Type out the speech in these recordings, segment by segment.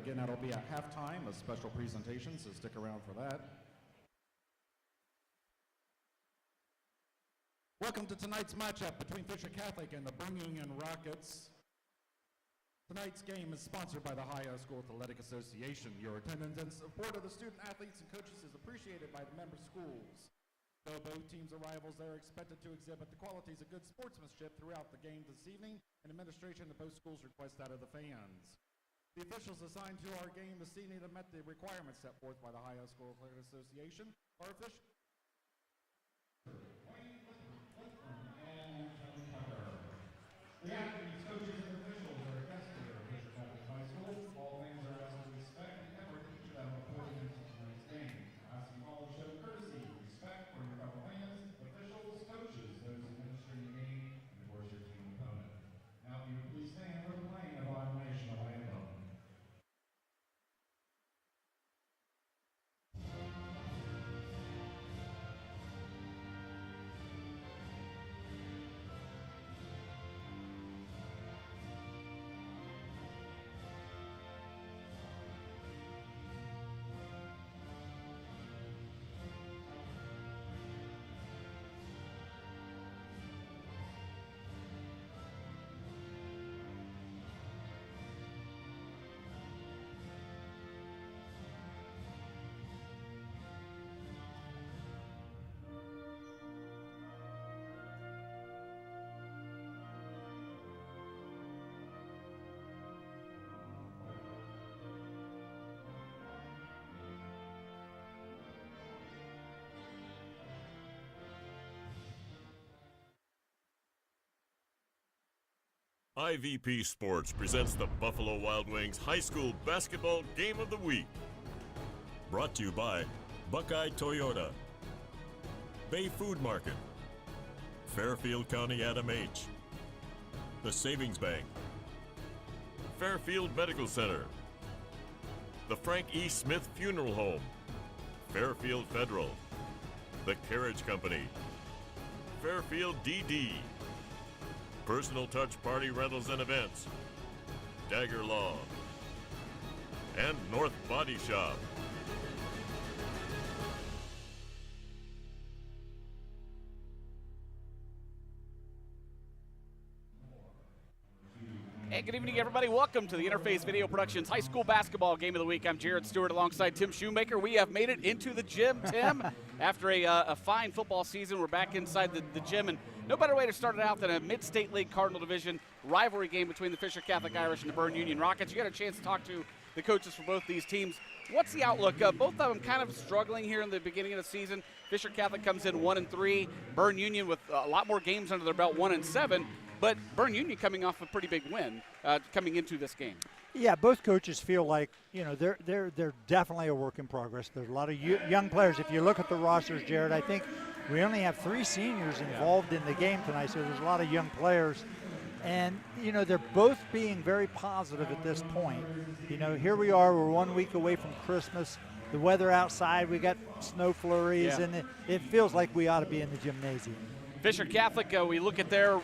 Again, that'll be at halftime, a special presentation, so stick around for that. Welcome to tonight's matchup between Fisher Catholic and the Berne Union Rockets. Tonight's game is sponsored by the High School Athletic Association. Your attendance and support of the student athletes and coaches is appreciated by the member schools. Though both teams' arrivals, they are expected to exhibit the qualities of good sportsmanship throughout the game this evening, and administration of both schools request that of the fans. The officials assigned to our game this evening have met the requirements set forth by the High School Athletic Association. Our officials. The athletes, coaches, and officials are guests here at Fisher Catholic High School. All things are as we expect, and effort each of them are putting into tonight's game. Asking all to show courtesy, respect for your fellow fans, officials, coaches, those administering the game, and of course your team opponent. Now, if you would please stand for the playing of our national anthem. IVP Sports presents the Buffalo Wild Wings High School Basketball Game of the Week. Brought to you by Buckeye Toyota, Bay Food Market, Fairfield County Adam H., the Savings Bank, Fairfield Medical Center, the Frank E. Smith Funeral Home, Fairfield Federal, the Carriage Company, Fairfield DD, Personal Touch Party Rentals and Events, Dagger Law, and North Body Shop. Hey, good evening, everybody. Welcome to the Interface Video Productions High School Basketball Game of the Week. I'm Jared Stewart alongside Tim Shoemaker. We have made it into the gym, Tim. After a fine football season, we're back inside the gym, and no better way to start it out than a Mid-State League Cardinal Division rivalry game between the Fisher Catholic Irish and the Berne Union Rockets. You got a chance to talk to the coaches for both these teams. What's the outlook? Both of them kind of struggling here in the beginning of the season. Fisher Catholic comes in 1-3. Berne Union with a lot more games under their belt, 1-7. But Berne Union coming off a pretty big win coming into this game. Yeah, both coaches feel like, you know, they're definitely a work in progress. There's a lot of young players. If you look at the rosters, Jared, I think we only have 3 seniors involved in the game tonight, so there's a lot of young players. And, you know, they're both being very positive at this point. You know, here we are, we're 1 week away from Christmas. The weather outside, we got snow flurries, yeah. and it feels like we ought to be in the gymnasium. Fisher Catholic, we look at their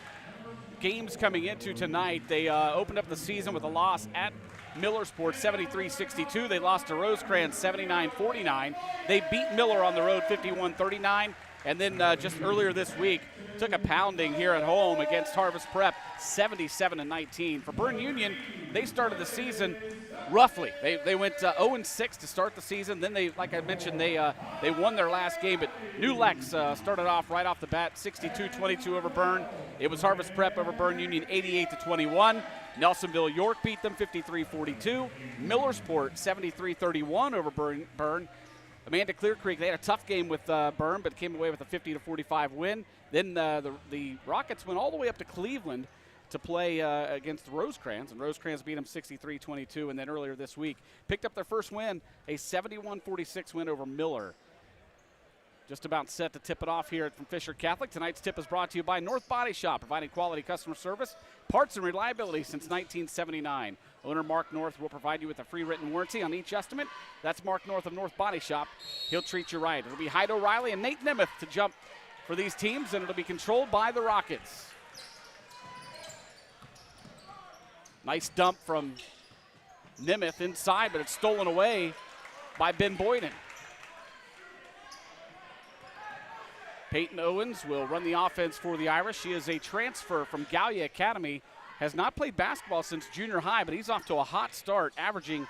games coming into tonight. They opened up the season with a loss at Millersport, 73-62. They lost to Rosecrans, 79-49. They beat Miller on the road, 51-39. And then just earlier this week, took a pounding here at home against Harvest Prep, 77-19. For Berne Union, they started the season roughly. They went 0-6 to start the season. Then they, like I mentioned, they won their last game. But New Lex started off right off the bat, 62-22 over Berne. It was Harvest Prep over Berne Union, 88-21. Nelsonville York beat them, 53-42. Millersport, 73-31 over Berne. Amanda Clear Creek, they had a tough game with Berne, but came away with a 50-45 win. Then the Rockets went all the way up to Cleveland to play against Rosecrans, and Rosecrans beat them 63-22. And then earlier this week, picked up their first win, a 71-46 win over Miller. Just about set to tip it off here from Fisher Catholic. Tonight's tip is brought to you by North Body Shop, providing quality customer service, parts, and reliability since 1979. Owner Mark North will provide you with a free written warranty on each estimate. That's Mark North of North Body Shop. He'll treat you right. It'll be Hyde O'Reilly and Nate Nemeth to jump for these teams, and it'll be controlled by the Rockets. Nice dump from Nemeth inside, but it's stolen away by Ben Boyden. Peyton Owens will run the offense for the Irish. She is a transfer from Gallia Academy, has not played basketball since junior high, but he's off to a hot start, averaging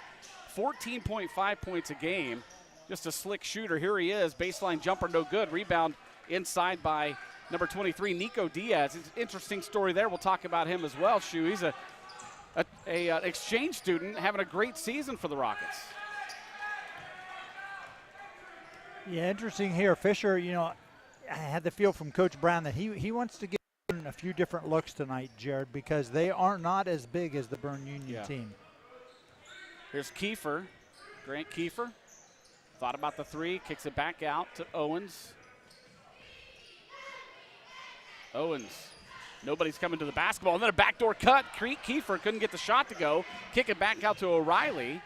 14.5 points a game. Just a slick shooter. Here he is, baseline jumper, no good. Rebound inside by number 23, Nico Diaz. It's an interesting story there. We'll talk about him as well, Shu. He's a exchange student having a great season for the Rockets. Yeah, interesting here. Fisher, you know, I had the feel from Coach Brown that he wants to get a few different looks tonight, Jared, because they are not as big as the Berne Union team. Here's Kiefer, Grant Kiefer. Thought about the three, kicks it back out to Owens. Owens, nobody's coming to the basketball. And then a backdoor cut. Kiefer couldn't get the shot to go. Kick it back out to O'Reilly.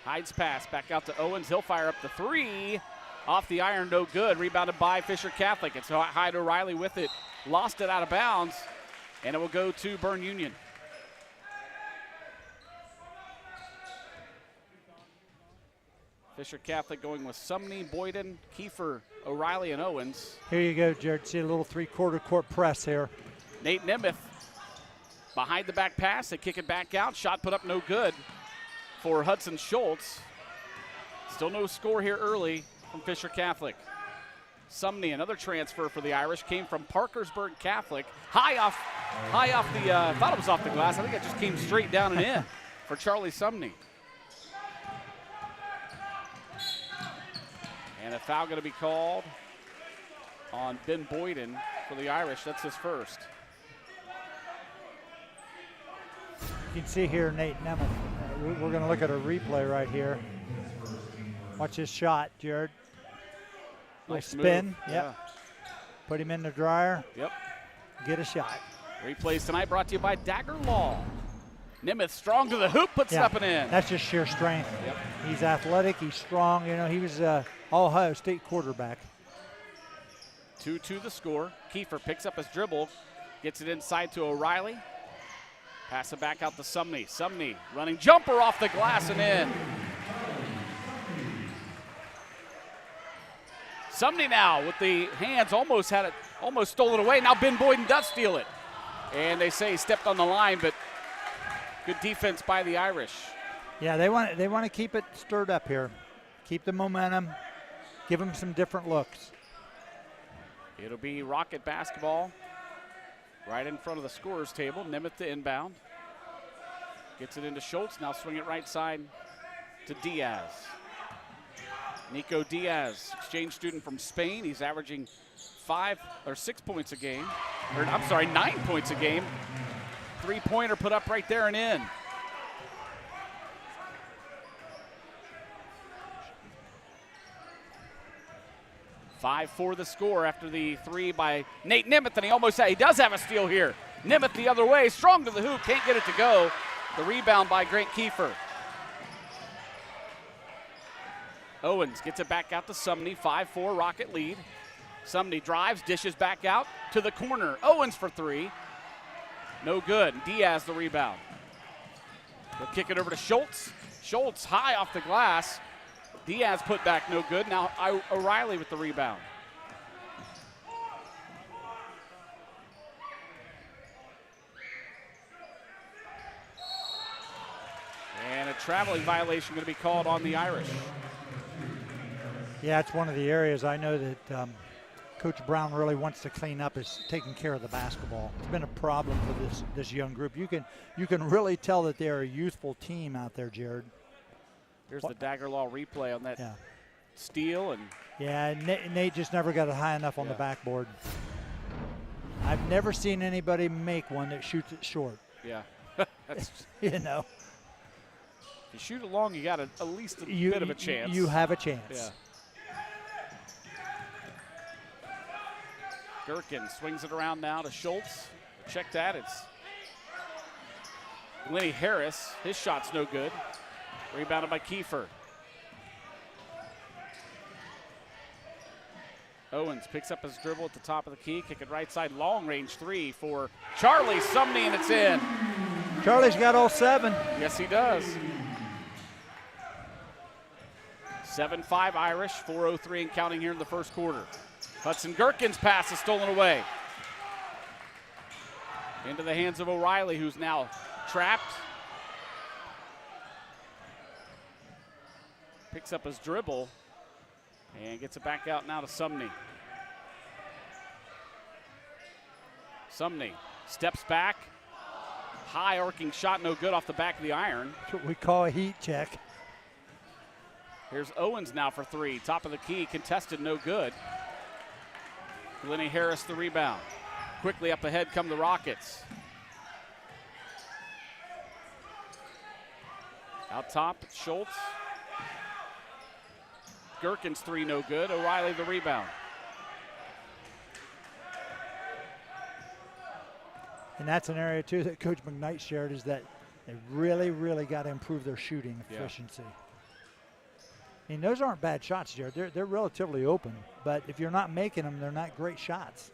Hyde's pass back out to Owens. He'll fire up the three. Off the iron, no good. Rebounded by Fisher Catholic. It's Hyde O'Reilly with it. Lost it out of bounds. And it will go to Berne Union. Fisher Catholic going with Sumney, Boyden, Kiefer, O'Reilly, and Owens. Here you go, Jared. See a little three-quarter court press here. Nate Nemeth behind the back pass. They kick it back out. Shot put up no good for Hudson Schultz. Still no score here early from Fisher Catholic. Sumney, another transfer for the Irish, came from Parkersburg Catholic. High off the, thought it was off the glass. I think it just came straight down and in for Charlie Sumney. And a foul going to be called on Ben Boyden for the Irish. That's his first. You can see here Nate Nemeth. We're going to look at a replay right here. Watch his shot, Jared. Nice spin. move. Yep. Put him in the dryer. Yep. Get a shot. Replays tonight brought to you by Dagger Law. Nemeth strong to the hoop, puts it up and in. That's just sheer strength. Yep. He's athletic. He's strong. You know, he was Ohio State quarterback. 2-2 the score. Kiefer picks up his dribble, gets it inside to O'Reilly. Pass it back out to Sumney. Sumney running jumper off the glass and in. Sumney now with the hands almost stolen away. Now Ben Boyden does steal it. And they say he stepped on the line, but good defense by the Irish. Yeah, they want to keep it stirred up here. Keep the momentum. Give them some different looks. It'll be Rocket basketball right in front of the scorer's table. Nemeth to inbound. Gets it into Schultz. Now swing it right side to Diaz. Nico Diaz, exchange student from Spain. He's averaging 6 points a game. 9 points a game. Three-pointer put up right there and in. Five for the score after the three by Nate Nemeth, and he does have a steal here. Nemeth the other way, strong to the hoop, can't get it to go. The rebound by Grant Kiefer. Owens gets it back out to Sumney, 5-4 Rocket lead. Sumney drives, dishes back out to the corner. Owens for three. No good. Diaz the rebound. They'll kick it over to Schultz. Schultz high off the glass. Diaz put back no good. Now O'Reilly with the rebound. And a traveling violation going to be called on the Irish. Yeah, it's one of the areas I know that Coach Brown really wants to clean up is taking care of the basketball. It's been a problem for this young group. You can really tell that they're a youthful team out there, Jared. Here's the Dagger Law replay on that steal. And yeah, Nate just never got it high enough on the backboard. I've never seen anybody make one that shoots it short. Yeah. That's you know. If you shoot it long, you got at least a bit of a chance. You have a chance. Yeah. Gherkin swings it around now to Schultz. Check that. It's Lenny Harris. His shot's no good. Rebounded by Kiefer. Owens picks up his dribble at the top of the key. Kick it right side. Long range three for Charlie Sumney, and it's in. Charlie's got all 7. Yes, he does. 7-5 Irish, 4:03 and counting here in the first quarter. Hudson Gherkin's pass is stolen away. Into the hands of O'Reilly, who's now trapped. Picks up his dribble and gets it back out now to Sumney. Sumney steps back. High arcing shot, no good off the back of the iron. That's what we call a heat check. Here's Owens now for 3. Top of the key, contested, no good. Glennie Harris the rebound. Quickly up ahead come the Rockets. Out top, it's Schultz. Gherkin's 3, no good. O'Reilly the rebound. And that's an area, too, that Coach McKnight shared, is that they really, really got to improve their shooting efficiency. I mean, those aren't bad shots, Jared. They're relatively open, but if you're not making them, they're not great shots.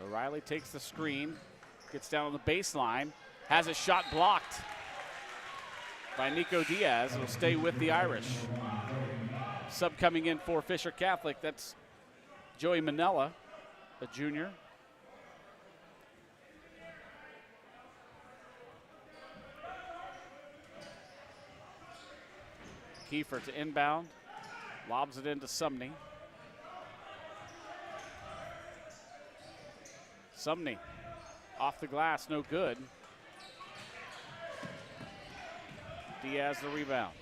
O'Reilly takes the screen, gets down on the baseline, has a shot blocked by Nico Diaz. Will stay with the Irish. Sub coming in for Fisher Catholic, that's Joey Manella, a junior. Kiefer to inbound, lobs it into Sumney. Sumney off the glass, no good. Diaz the rebound.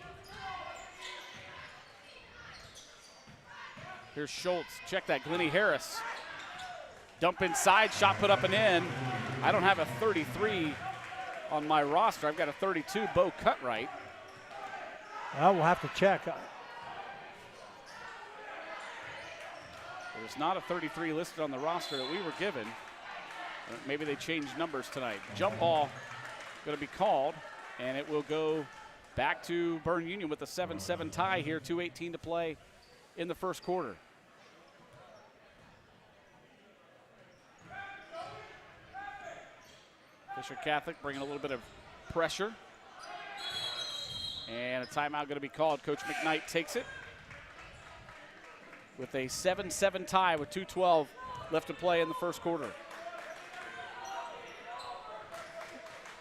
Here's Schultz, check that, Glennie Harris. Dump inside, shot put up and in. I don't have a 33 on my roster. I've got a 32, Bo Cutright. Well, we'll have to check. There's not a 33 listed on the roster that we were given. Maybe they changed numbers tonight. Jump ball going to be called, and it will go back to Berne Union with a 7-7 tie here, 2:18 to play in the first quarter. Fisher Catholic bringing a little bit of pressure. And a timeout going to be called. Coach McKnight takes it with a 7-7 tie with 2:12 left to play in the first quarter.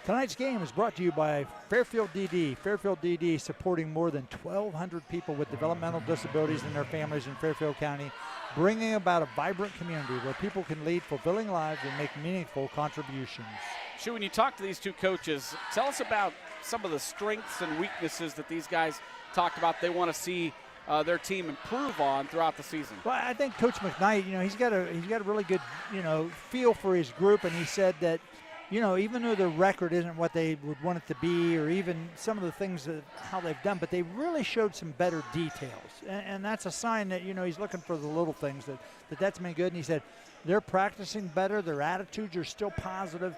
Tonight's game is brought to you by Fairfield DD. Fairfield DD supporting more than 1,200 people with developmental disabilities and their families in Fairfield County, bringing about a vibrant community where people can lead fulfilling lives and make meaningful contributions. Shu, when you talk to these two coaches, tell us about some of the strengths and weaknesses that these guys talked about they want to see their team improve on throughout the season. Well, I think Coach McKnight, he's got a really good, feel for his group, and he said that, even though the record isn't what they would want it to be, or even some of the things that how they've done, but they really showed some better details, and that's a sign that he's looking for the little things that's been good. And he said they're practicing better, their attitudes are still positive.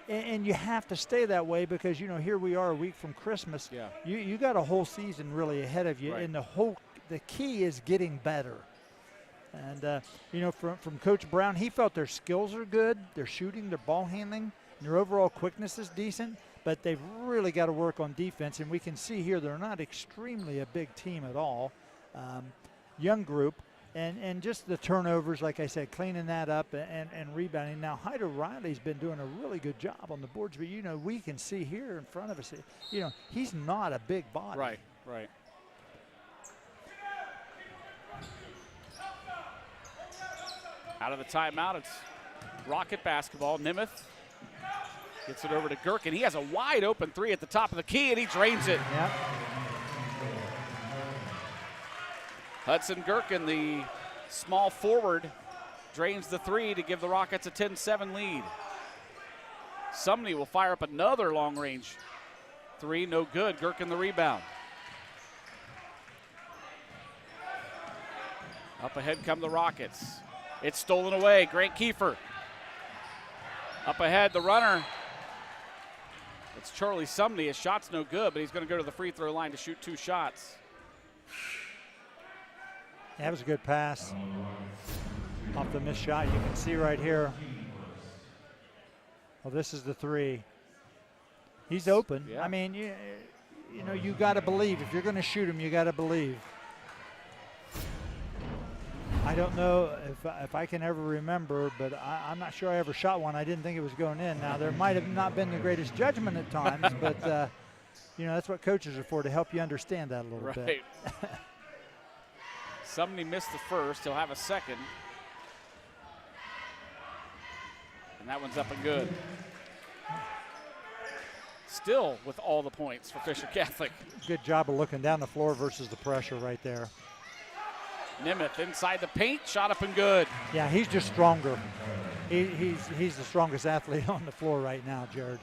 And you have to stay that way because, here we are a week from Christmas. Yeah. You got a whole season really ahead of you, right. And the key is getting better. And, from Coach Brown, he felt their skills are good, their shooting, their ball handling, and their overall quickness is decent, but they've really got to work on defense. And we can see here they're not extremely a big team at all. Young group. And just the turnovers, like I said, cleaning that up and rebounding. Now, Hyde O'Reilly's been doing a really good job on the boards, but, we can see here in front of us, he's not a big body. Right. Out of the timeout, it's Rocket basketball. Nemeth gets it over to Gherkin. He has a wide open 3 at the top of the key, and he drains it. Yep. Hudson Gherkin, the small forward, drains the 3 to give the Rockets a 10-7 lead. Sumney will fire up another long-range 3, no good. Gherkin the rebound. Up ahead come the Rockets. It's stolen away. Grant Kiefer. Up ahead, the runner. It's Charlie Sumney. His shot's no good, but he's going to go to the free throw line to shoot 2 shots. That was a good pass off the missed shot. You can see right here. Well, this is the 3. He's open. Yeah. I mean, you know, you got to believe. If you're going to shoot him, you got to believe. I don't know if I can ever remember, but I'm not sure I ever shot one. I didn't think it was going in. Now, there might have not been the greatest judgment at times, but, you know, that's what coaches are for, to help you understand that a little bit. Right. Somebody missed the first. He'll have a second. And that one's up and good. Still with all the points for Fisher Catholic. Good job of looking down the floor versus the pressure right there. Nemeth inside the paint, shot up and good. Yeah, he's just stronger. He's the strongest athlete on the floor right now, Jared.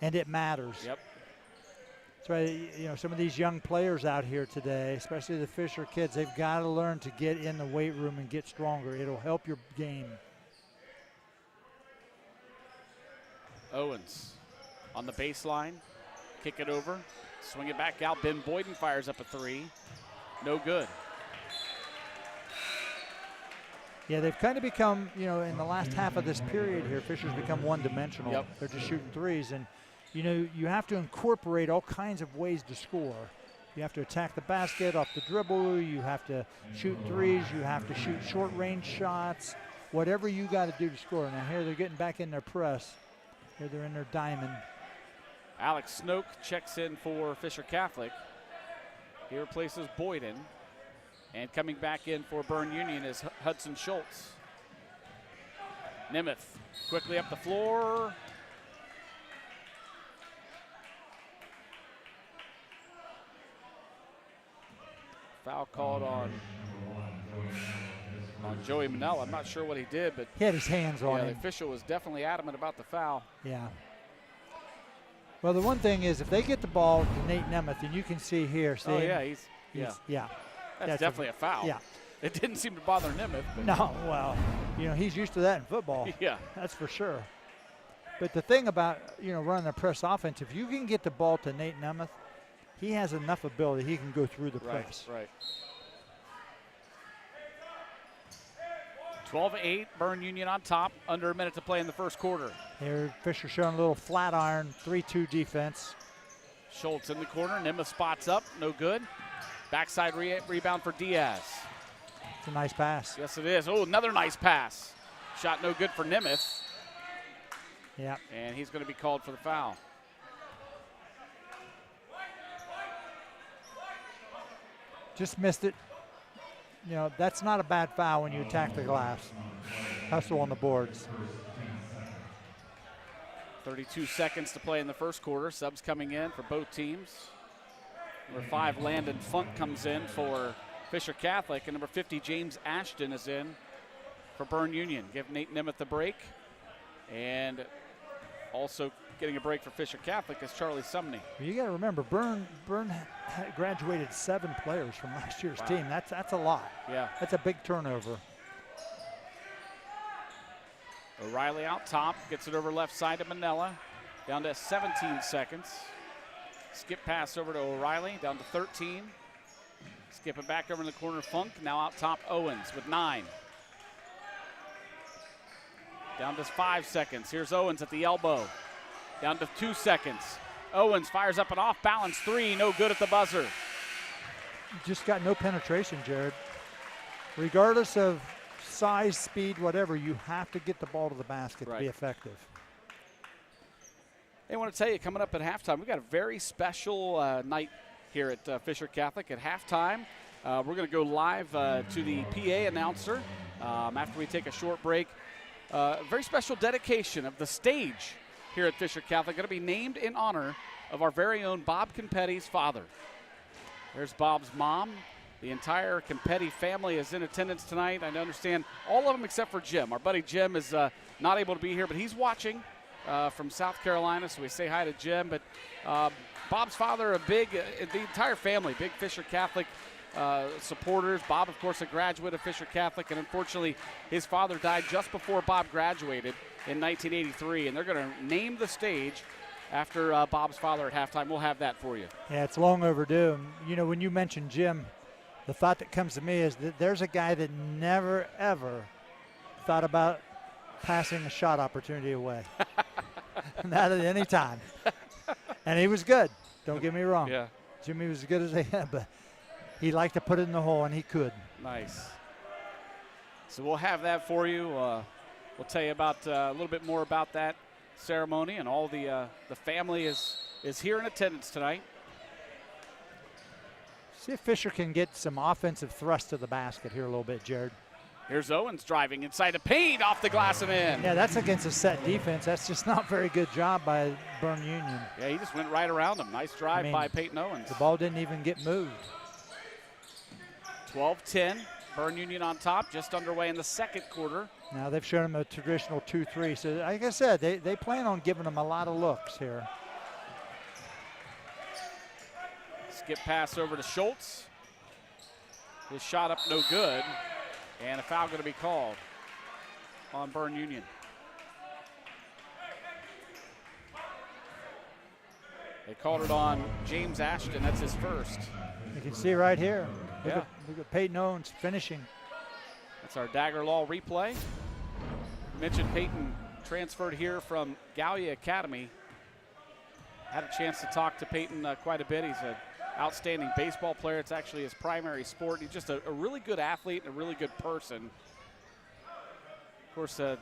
And it matters. Yep. That's right. You know, some of these young players out here today, especially the Fisher kids, they've got to learn to get in the weight room and get stronger. It'll help your game. Owens on the baseline, kick it over, swing it back out. Ben Boyden fires up a three. No good. Yeah, they've kind of become, you know, in the last half of this period here, Fisher's become one-dimensional. Yep. They're just shooting threes. And, you know, you have to incorporate all kinds of ways to score. You have to attack the basket off the dribble. You have to shoot threes. You have to shoot short-range shots. Whatever you got to do to score. Now, here they're getting back in their press. Here they're in their diamond. Alex Snoke checks in for Fisher Catholic. He replaces Boyden. And coming back in for Berne Union is Hudson Schultz. Nemeth quickly up the floor. Foul called on Joey Manella. I'm not sure what he did, but he had his hands on the him. official was definitely adamant about the foul. Yeah. Well, the one thing is, if they get the ball to Nate Nemeth, and you can see here, Oh, yeah, yeah. That's definitely a foul. Yeah. It didn't seem to bother Nemeth. But no, well, you know, he's used to that in football. Yeah. That's for sure. But the thing about, you know, running a press offense, if you can get the ball to Nate Nemeth, he has enough ability. He can go through the press. Right. 12-8, Berne Union on top. Under a minute to play in the first quarter. Here, Fisher showing a little flat iron, 3-2 defense. Schultz in the corner. Nemeth spots up. No good. Backside rebound for Diaz. It's a nice pass. Yes, it is. Oh, another nice pass. Shot no good for Nemeth. Yeah. And he's going to be called for the foul. Just missed it. You know, that's not a bad foul when you attack the glass. Hustle on the boards. 32 seconds to play in the first quarter. Subs coming in for both teams. Number 5, Landon Funk comes in for Fisher Catholic, and number 50, James Ashton, is in for Berne Union. Give Nate Nemeth a break. And also getting a break for Fisher Catholic is Charlie Sumney. Well, you got to remember, Berne graduated 7 players from last year's team. That's a lot. Yeah. That's a big turnover. O'Reilly out top, gets it over left side to Manella. Down to 17 seconds. Skip pass over to O'Reilly, down to 13. Skip it back over in the corner, Funk. Now out top, Owens with 9. Down to 5 seconds. Here's Owens at the elbow. Down to 2 seconds. Owens fires up an off-balance 3. No good at the buzzer. Just got no penetration, Jared. Regardless of size, speed, whatever, you have to get the ball to the basket to be effective. I want to tell you, coming up at halftime, we've got a very special night here at Fisher Catholic. At halftime, we're going to go live to the PA announcer after we take a short break. A very special dedication of the stage here at Fisher Catholic, going to be named in honor of our very own Bob Competti's father. There's Bob's mom. The entire Competti family is in attendance tonight. I understand all of them except for Jim. Our buddy Jim is not able to be here, but he's watching from South Carolina, so we say hi to Jim. But Bob's father, the entire family, big Fisher Catholic supporters. Bob, of course, a graduate of Fisher Catholic, and unfortunately his father died just before Bob graduated in 1983, and they're going to name the stage after Bob's father at halftime. We'll have that for you. Yeah, it's long overdue. And, you know, when you mention Jim, the thought that comes to me is that there's a guy that never, ever thought about passing a shot opportunity away. Not at any time. And he was good. Don't get me wrong. Yeah. Jimmy was as good as they had, but he liked to put it in the hole, and he could. Nice. So we'll have that for you. We'll tell you about a little bit more about that ceremony, and all the family is here in attendance tonight. See if Fisher can get some offensive thrust to the basket here a little bit, Jared. Here's Owens driving inside the paint, off the glass and in. Yeah, that's against a set defense. That's just not a very good job by Berne Union. Yeah, he just went right around him. Nice drive by Peyton Owens. The ball didn't even get moved. 12-10, Berne Union on top, just underway in the second quarter. Now they've shown him a traditional 2-3. So like I said, they plan on giving him a lot of looks here. Skip pass over to Schultz. His shot up no good. And a foul going to be called on Berne Union. They called it on James Ashton. That's his first. You can see right here. Yeah. Look at Peyton Owens finishing. That's our Dagger Law replay. Mentioned Peyton transferred here from Gallia Academy. Had a chance to talk to Peyton quite a bit. He's an outstanding baseball player. It's actually his primary sport. He's just a really good athlete and a really good person. Of course, a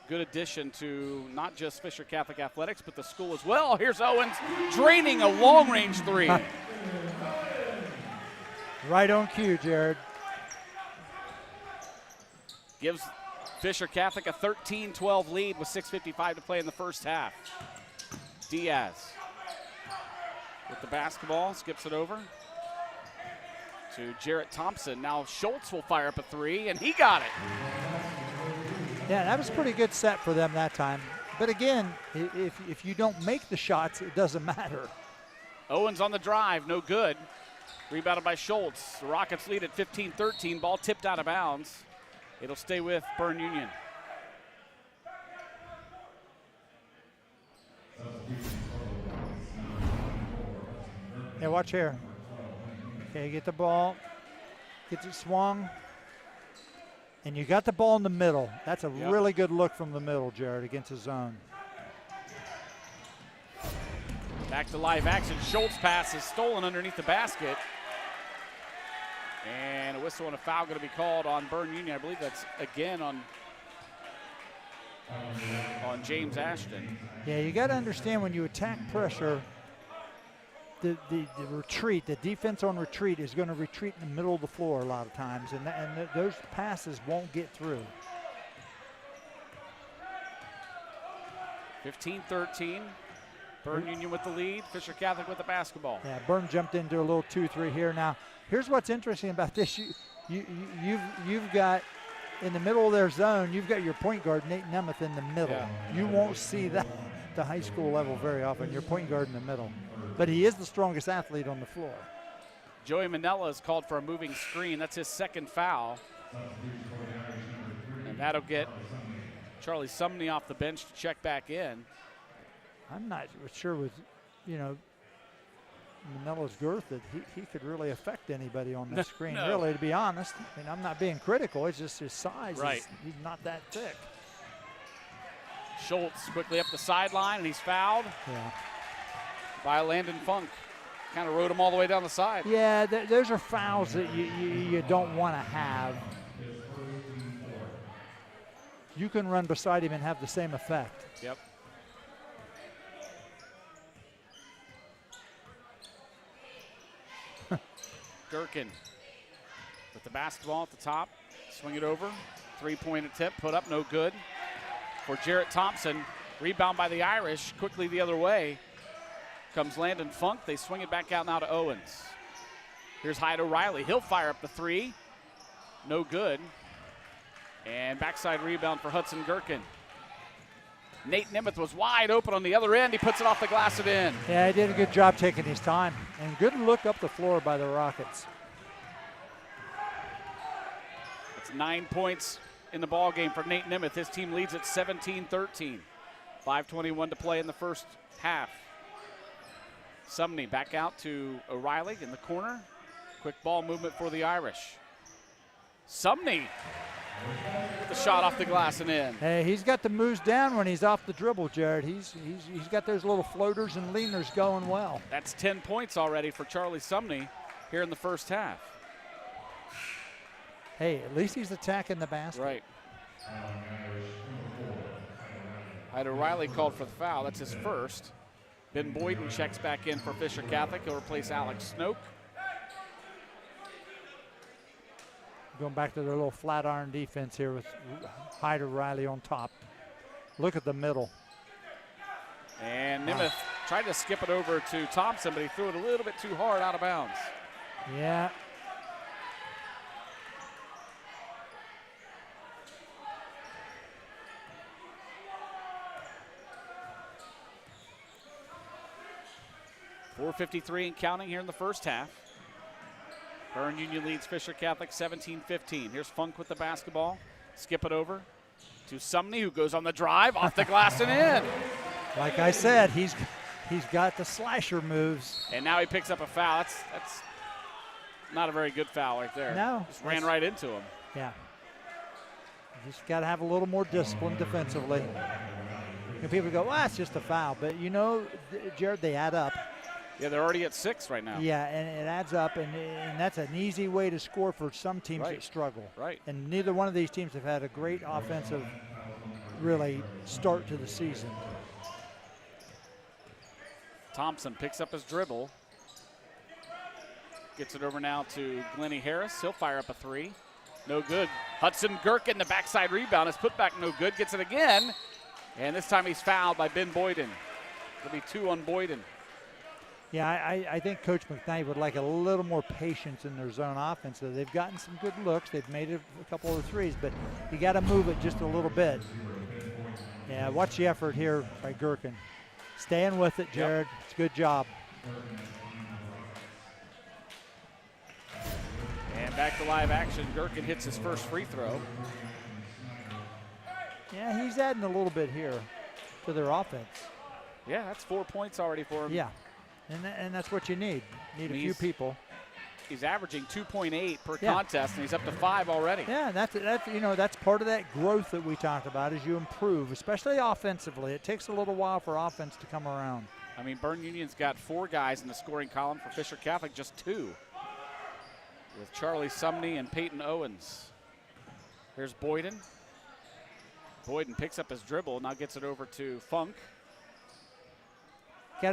good addition to not just Fisher Catholic Athletics, but the school as well. Here's Owens draining a long-range three. Right on cue, Jared. Gives Fisher Catholic a 13-12 lead with 6:55 to play in the first half. Diaz with the basketball, skips it over to Jarrett Thompson. Now Schultz will fire up a three, and he got it. Yeah, that was a pretty good set for them that time. But again, if you don't make the shots, it doesn't matter. Owens on the drive, no good. Rebounded by Schultz. The Rockets lead at 15-13. Ball tipped out of bounds. It'll stay with Berne Union. Yeah, watch here. Okay, get the ball. Gets it swung. And you got the ball in the middle. That's a really good look from the middle, Jared, against the zone. Back to live action. Schultz pass is stolen underneath the basket. And a whistle and a foul going to be called on Berne Union. I believe that's again on James Ashton. Yeah, you got to understand when you attack pressure, the retreat, the defense on retreat is going to retreat in the middle of the floor a lot of times, and those passes won't get through. 15-13. Berne Union with the lead. Fisher Catholic with the basketball. Yeah, Berne jumped into a little 2-3 here. Now, here's what's interesting about this. You've got in the middle of their zone, you've got your point guard, Nate Nemeth, in the middle. Yeah. You won't see that at the high school level very often, your point guard in the middle. But he is the strongest athlete on the floor. Joey Manella is called for a moving screen. That's his second foul. And that'll get Charlie Sumney off the bench to check back in. I'm not sure with, Manella's girth that he could really affect anybody on that screen, really, to be honest. I mean, I'm not being critical. It's just his size. Right. He's not that thick. Schultz quickly up the sideline, and he's fouled. Yeah. By Landon Funk. Kind of rode him all the way down the side. Yeah, those are fouls that you don't want to have. You can run beside him and have the same effect. Yep. Gherkin with the basketball at the top. Swing it over. Three-point attempt, put up, no good. For Jarrett Thompson. Rebound by the Irish. Quickly the other way comes Landon Funk. They swing it back out now to Owens. Here's Hyde O'Reilly. He'll fire up the three. No good. And backside rebound for Hudson Gherkin. Nate Nemeth was wide open on the other end. He puts it off the glass and in. Yeah, he did a good job taking his time. And good look up the floor by the Rockets. It's 9 points in the ball game for Nate Nemeth. His team leads at 17-13. 5:21 to play in the first half. Sumney back out to O'Reilly in the corner. Quick ball movement for the Irish. Sumney The shot off the glass and in. Hey, he's got the moves down when he's off the dribble, Jared. He's got those little floaters and leaners going well. That's 10 points already for Charlie Sumney here in the first half. Hey, at least he's attacking the basket. Right. Ida Riley called for the foul. That's his first. Ben Boyden checks back in for Fisher Catholic. He'll replace Alex Snoke. Going back to their little flat iron defense here with Hyder Riley on top. Look at the middle. And Nimith tried to skip it over to Thompson, but he threw it a little bit too hard out of bounds. Yeah. .453 and counting here in the first half. Berne Union leads Fisher Catholic 17-15. Here's Funk with the basketball. Skip it over to Sumney, who goes on the drive, off the glass and in. Like I said, he's got the slasher moves. And now he picks up a foul. That's not a very good foul right there. No. Just ran right into him. Yeah. Just got to have a little more discipline defensively. And people go, well, it's just a foul. But, you know, Jared, they add up. Yeah, they're already at 6 right now. Yeah, and it adds up, and that's an easy way to score for some teams that struggle. Right. And neither one of these teams have had a great offensive, really, start to the season. Thompson picks up his dribble. Gets it over now to Glennie Harris. He'll fire up a 3. No good. Hudson Gherkin, the backside rebound. His putback no good. Gets it again. And this time he's fouled by Ben Boyden. It'll be 2 on Boyden. Yeah, I think Coach McKnight would like a little more patience in their zone offense. So they've gotten some good looks. They've made a couple of threes, but you got to move it just a little bit. Yeah, watch the effort here by Gherkin. Staying with it, Jared. Yep. It's a good job. And back to live action. Gherkin hits his first free throw. Yeah, he's adding a little bit here to their offense. Yeah, that's 4 points already for him. Yeah. And that's what you need. Need a few people. He's averaging 2.8 per contest, and he's up to 5 already. Yeah, that's part of that growth that we talked about as you improve, especially offensively. It takes a little while for offense to come around. I mean, Berne Union's got 4 guys in the scoring column. For Fisher Catholic, just 2, with Charlie Sumney and Peyton Owens. Here's Boyden. Boyden picks up his dribble, now gets it over to Funk. They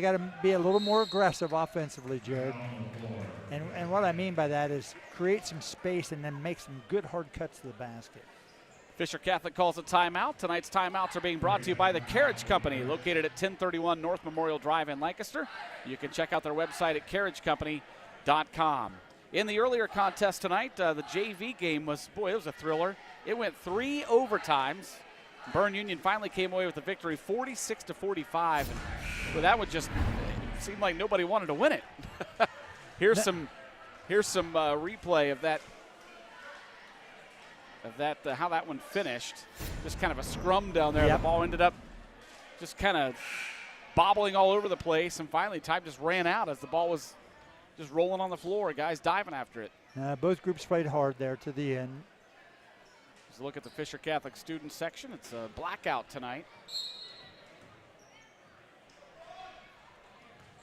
got to be a little more aggressive offensively, Jared. And what I mean by that is create some space and then make some good hard cuts to the basket. Fisher Catholic calls a timeout. Tonight's timeouts are being brought to you by the Carriage Company, located at 1031 North Memorial Drive in Lancaster. You can check out their website at carriagecompany.com. In the earlier contest tonight, the JV game it was a thriller. It went 3 overtimes. Berne Union finally came away with the victory, 46-45. And that would just seem like nobody wanted to win it. Here's some replay of that. How that one finished. Just kind of a scrum down there. Yep. The ball ended up just kind of bobbling all over the place, and finally time just ran out as the ball was just rolling on the floor. Guys diving after it. Both groups played hard there to the end. Let's look at the Fisher Catholic student section. It's a blackout tonight.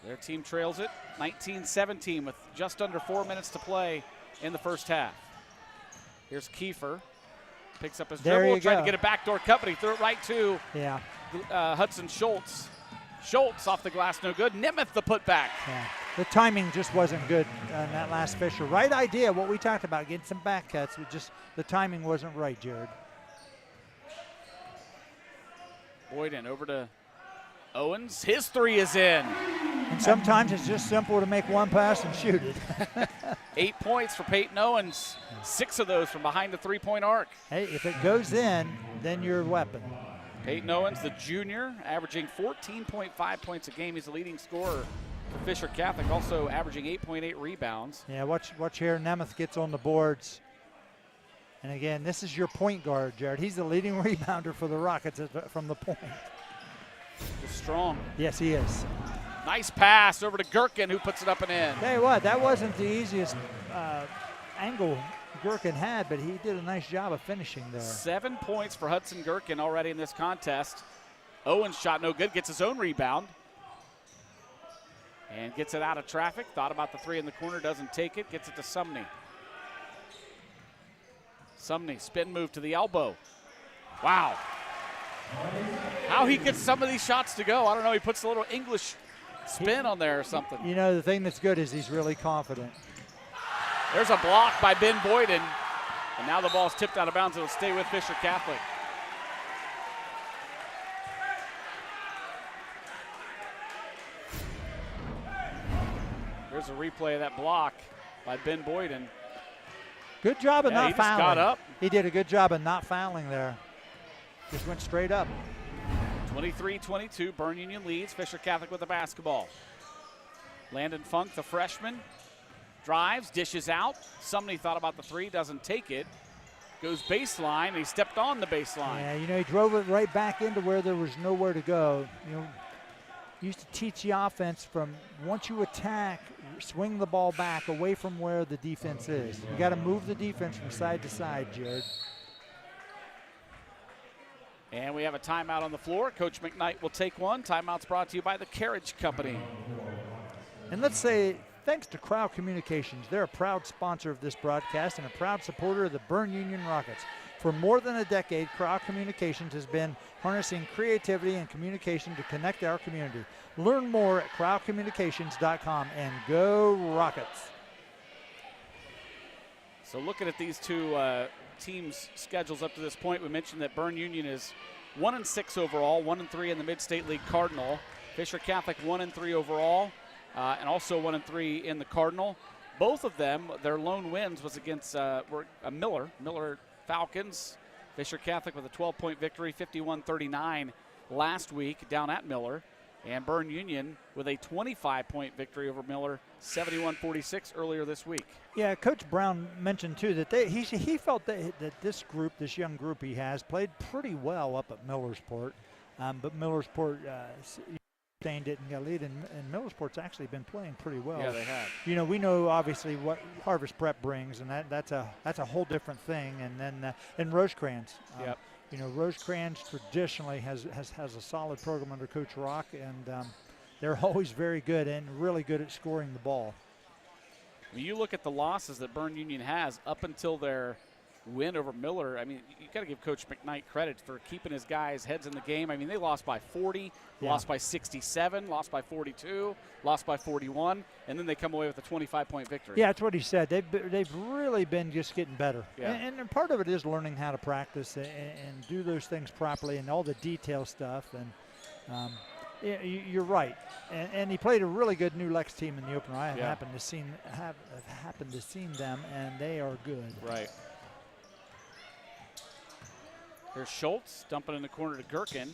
Their team trails it 19-17 with just under 4 minutes to play in the first half. Here's Kiefer. Picks up his dribble, tried to get a backdoor cut, but he threw it right to Hudson Schultz. Schultz off the glass, no good. Nimith the putback. Yeah. The timing just wasn't good on that last Fisher. Right idea, what we talked about, getting some back cuts. The timing wasn't right, Jared. Boyden over to Owens. His 3 is in. And sometimes it's just simple to make one pass and shoot it. 8 points for Peyton Owens. 6 of those from behind the 3-point arc. Hey, if it goes in, then you're a weapon. Peyton Owens, the junior, averaging 14.5 points a game. He's the leading scorer for Fisher Catholic, also averaging 8.8 rebounds. Yeah, watch here. Nemeth gets on the boards. And again, this is your point guard, Jared. He's the leading rebounder for the Rockets from the point. He's strong. Yes, he is. Nice pass over to Gherkin, who puts it up and in. Tell you what, that wasn't the easiest angle Gherkin had, but he did a nice job of finishing there. 7 points for Hudson Gherkin already in this contest. Owens shot no good, gets his own rebound. And gets it out of traffic. Thought about the three in the corner, doesn't take it, gets it to Sumney. Sumney, spin move to the elbow. Wow. How he gets some of these shots to go, I don't know. He puts a little English spin on there or something. You know, the thing that's good is he's really confident. There's a block by Ben Boyden. And now the ball's tipped out of bounds. It'll stay with Fisher Catholic. There's a replay of that block by Ben Boyden. Good job of not fouling. He just got up. He did a good job of not fouling there. Just went straight up. 23-22, Berne Union leads. Fisher Catholic with the basketball. Landon Funk, the freshman, drives, dishes out. Sumney thought about the three, doesn't take it. Goes baseline, and he stepped on the baseline. Yeah, you know, he drove it right back into where there was nowhere to go. You know, used to teach the offense from once you attack, swing the ball back away from where the defense is. You got to move the defense from side to side, Jared. And we have a timeout on the floor. Coach McKnight will take one. Timeout's brought to you by the Carriage Company. And let's say thanks to Crowd Communications. They're a proud sponsor of this broadcast and a proud supporter of the Berne Union Rockets. For more than a decade, Crowd Communications has been harnessing creativity and communication to connect our community. Learn more at crowdcommunications.com and go Rockets. So looking at these two teams' schedules up to this point, we mentioned that Berne Union is 1-6 overall, 1-3 in the Mid-State League Cardinal. Fisher Catholic 1-3 overall, and also 1-3 in the Cardinal. Both of them, their lone wins was against Miller Falcons. Fisher Catholic with a 12-point victory, 51-39 last week down at Miller. And Berne Union with a 25-point victory over Miller, 71-46 earlier this week. Yeah, Coach Brown mentioned too that he felt that this group, this young group he has, played pretty well up at Millersport. But Millersport sustained it and got a lead, and Millersport's actually been playing pretty well. Yeah, they have. You know, we know obviously what Harvest Prep brings, and that's a whole different thing. And then and Rosecrans. Yep. You know, Rosecrans traditionally has a solid program under Coach Rock, and they're always very good and really good at scoring the ball. When you look at the losses that Berne Union has up until their win over Miller, I mean, you got to give Coach McKnight credit for keeping his guys' heads in the game. I mean, they lost by 40, lost by 67, lost by 42, lost by 41, and then they come away with a 25-point victory. Yeah, that's what he said. They've really been just getting better. Yeah. And part of it is learning how to practice and do those things properly and all the detail stuff. And you're right. And he played a really good New Lex team in the opener. I have happened to see them, and they are good. Right. Here's Schultz dumping in the corner to Gherkin.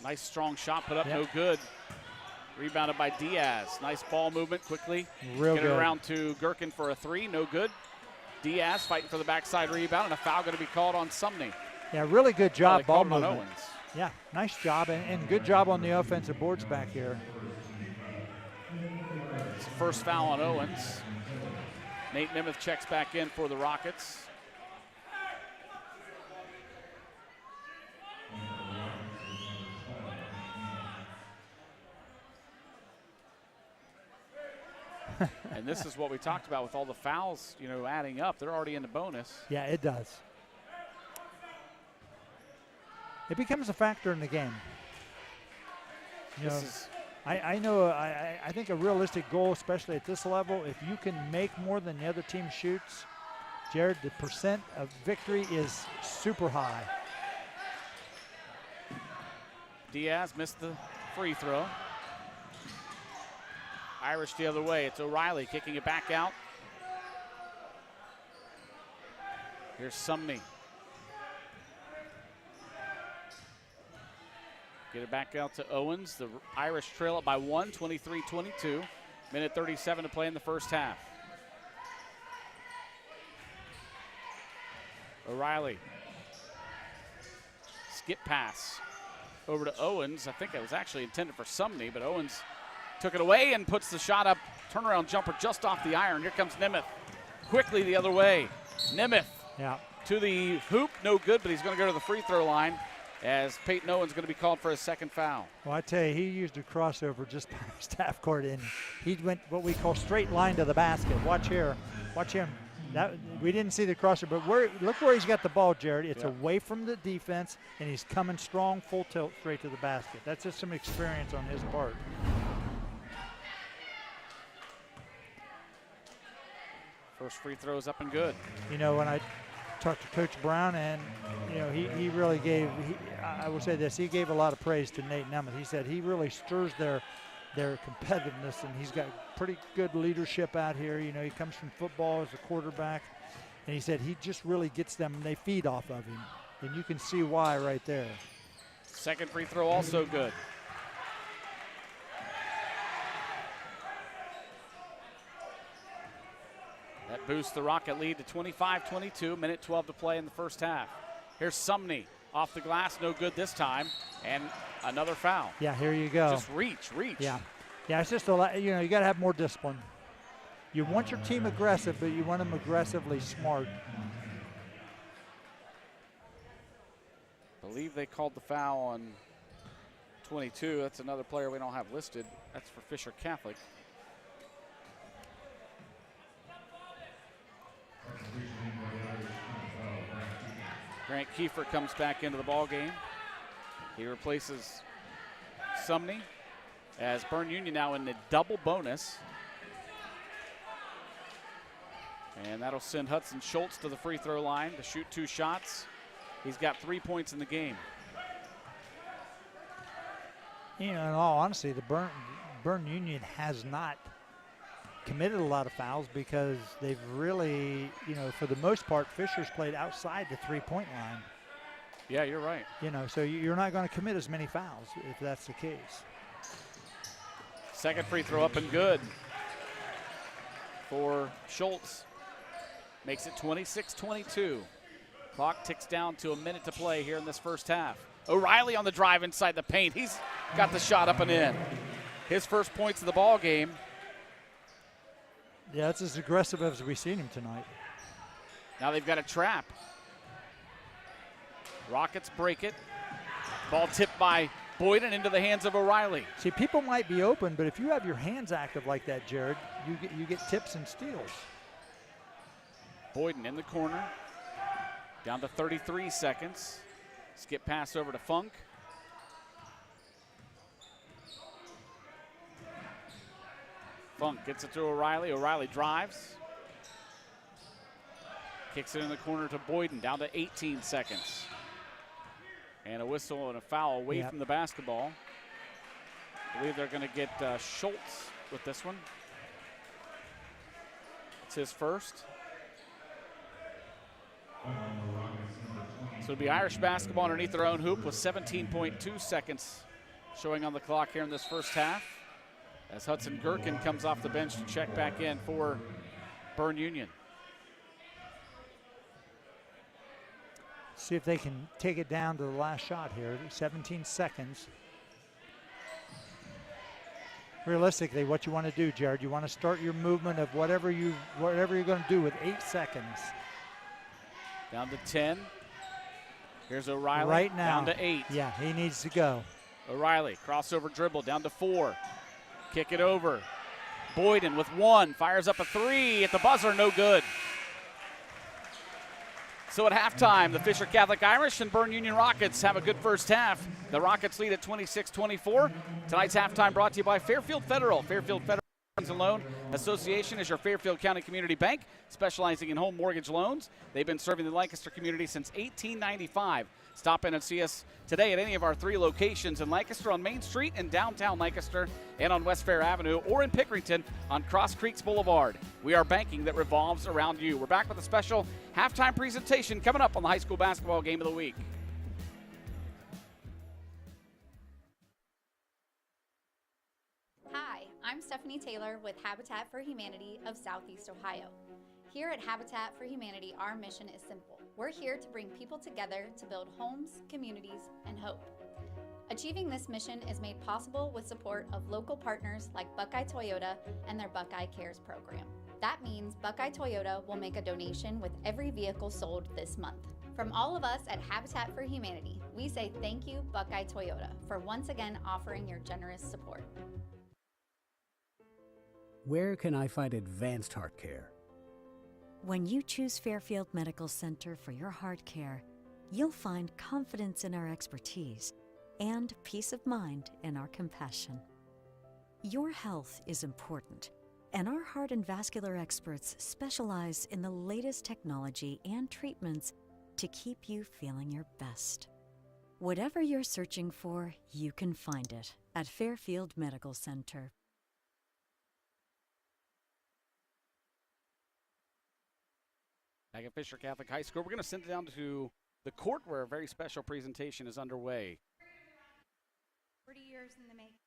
Nice strong shot put up, no good. Rebounded by Diaz. Nice ball movement quickly. Real Get good. it around to Gherkin for a three, no good. Diaz fighting for the backside rebound, and a foul going to be called on Sumney. Yeah, really good job ball movement. On Owens. Yeah, nice job, and good job on the offensive boards back here. It's the first foul on Owens. Nate Nemeth checks back in for the Rockets. And this is what we talked about with all the fouls, you know, adding up. They're already in the bonus. Yeah, it does. It becomes a factor in the game. You know, I think a realistic goal, especially at this level, if you can make more than the other team shoots, Jared, the percent of victory is super high. Diaz missed the free throw. Irish the other way. It's O'Reilly kicking it back out. Here's Sumney. Get it back out to Owens. The Irish trail it by 1, 23-22. Minute 37 to play in the first half. O'Reilly. Skip pass over to Owens. I think it was actually intended for Sumney, but Owens took it away and puts the shot up turnaround jumper just off the iron. Here comes Nemeth. Quickly the other way. Nemeth to the hoop. No good, but he's going to go to the free throw line as Peyton Owen's going to be called for his second foul. Well, I tell you, he used a crossover just past half court, and he went what we call straight line to the basket. Watch here. Watch him. We didn't see the crossover, but look where he's got the ball, Jared. It's away from the defense, and he's coming strong, full tilt, straight to the basket. That's just some experience on his part. First free throw is up and good. You know, when I talked to Coach Brown, and you know, he really gave. I will say this: he gave a lot of praise to Nate Nemeth. He said he really stirs their competitiveness, and he's got pretty good leadership out here. You know, he comes from football as a quarterback, and he said he just really gets them, and they feed off of him, and you can see why right there. Second free throw also good. That boosts the Rocket lead to 25-22, minute 12 to play in the first half. Here's Sumney off the glass, no good this time, and another foul. Yeah, here you go. Just reach. Yeah, it's just a lot, you know, you got to have more discipline. You want your team aggressive, but you want them aggressively smart. I believe they called the foul on 22. That's another player we don't have listed. That's for Fisher Catholic. Grant Kiefer comes back into the ball game. He replaces Sumney as Berne Union now in the double bonus. And that'll send Hudson Schultz to the free throw line to shoot 2 shots. He's got 3 points in the game. You know, in all honesty, the Berne Union has not committed a lot of fouls because they've really, you know, for the most part, Fisher's played outside the 3-point line. Yeah, you're right. You know, so you're not going to commit as many fouls if that's the case. Second free throw up and good for Schultz. Makes it 26-22. Clock ticks down to a minute to play here in this first half. O'Reilly on the drive inside the paint. He's got the shot up and in. His first points of the ball game. Yeah, that's as aggressive as we've seen him tonight. Now they've got a trap. Rockets break it. Ball tipped by Boyden into the hands of O'Reilly. See, people might be open, but if you have your hands active like that, Jared, you get tips and steals. Boyden in the corner. Down to 33 seconds. Skip pass over to Funk. Funk gets it to O'Reilly. O'Reilly drives. Kicks it in the corner to Boyden. Down to 18 seconds. And a whistle and a foul away from the basketball. I believe they're going to get Schultz with this one. It's his first. So it'll be Irish basketball underneath their own hoop with 17.2 seconds showing on the clock here in this first half, as Hudson Gherkin comes off the bench to check back in for Berne Union. See if they can take it down to the last shot here. 17 seconds. Realistically, what you want to do, Jared, you want to start your movement of whatever you're going to do with 8 seconds. Down to 10. Here's O'Reilly. Right now. Down to 8. Yeah, he needs to go. O'Reilly, crossover dribble, down to 4. Kick it over. Boyden with 1, fires up a 3 at the buzzer, no good. So at halftime, the Fisher Catholic Irish and Berne Union Rockets have a good first half. The Rockets lead at 26-24. Tonight's halftime brought to you by Fairfield Federal. Fairfield Federal Loans and Loan Association is your Fairfield County community bank, specializing in home mortgage loans. They've been serving the Lancaster community since 1895. Stop in and see us today at any of our 3 locations in Lancaster on Main Street in downtown Lancaster and on West Fair Avenue, or in Pickerington on Cross Creeks Boulevard. We are banking that revolves around you. We're back with a special halftime presentation coming up on the high school basketball game of the week. Hi, I'm Stephanie Taylor with Habitat for Humanity of Southeast Ohio. Here at Habitat for Humanity, our mission is simple. We're here to bring people together to build homes, communities, and hope. Achieving this mission is made possible with support of local partners like Buckeye Toyota and their Buckeye Cares program. That means Buckeye Toyota will make a donation with every vehicle sold this month. From all of us at Habitat for Humanity, we say thank you, Buckeye Toyota, for once again offering your generous support. Where can I find advanced heart care? When you choose Fairfield Medical Center for your heart care, you'll find confidence in our expertise and peace of mind in our compassion. Your health is important, and our heart and vascular experts specialize in the latest technology and treatments to keep you feeling your best. Whatever you're searching for, you can find it at Fairfield Medical Center. Back at Fisher Catholic High School, we're going to send it down to the court where a very special presentation is underway. 40 years in the making.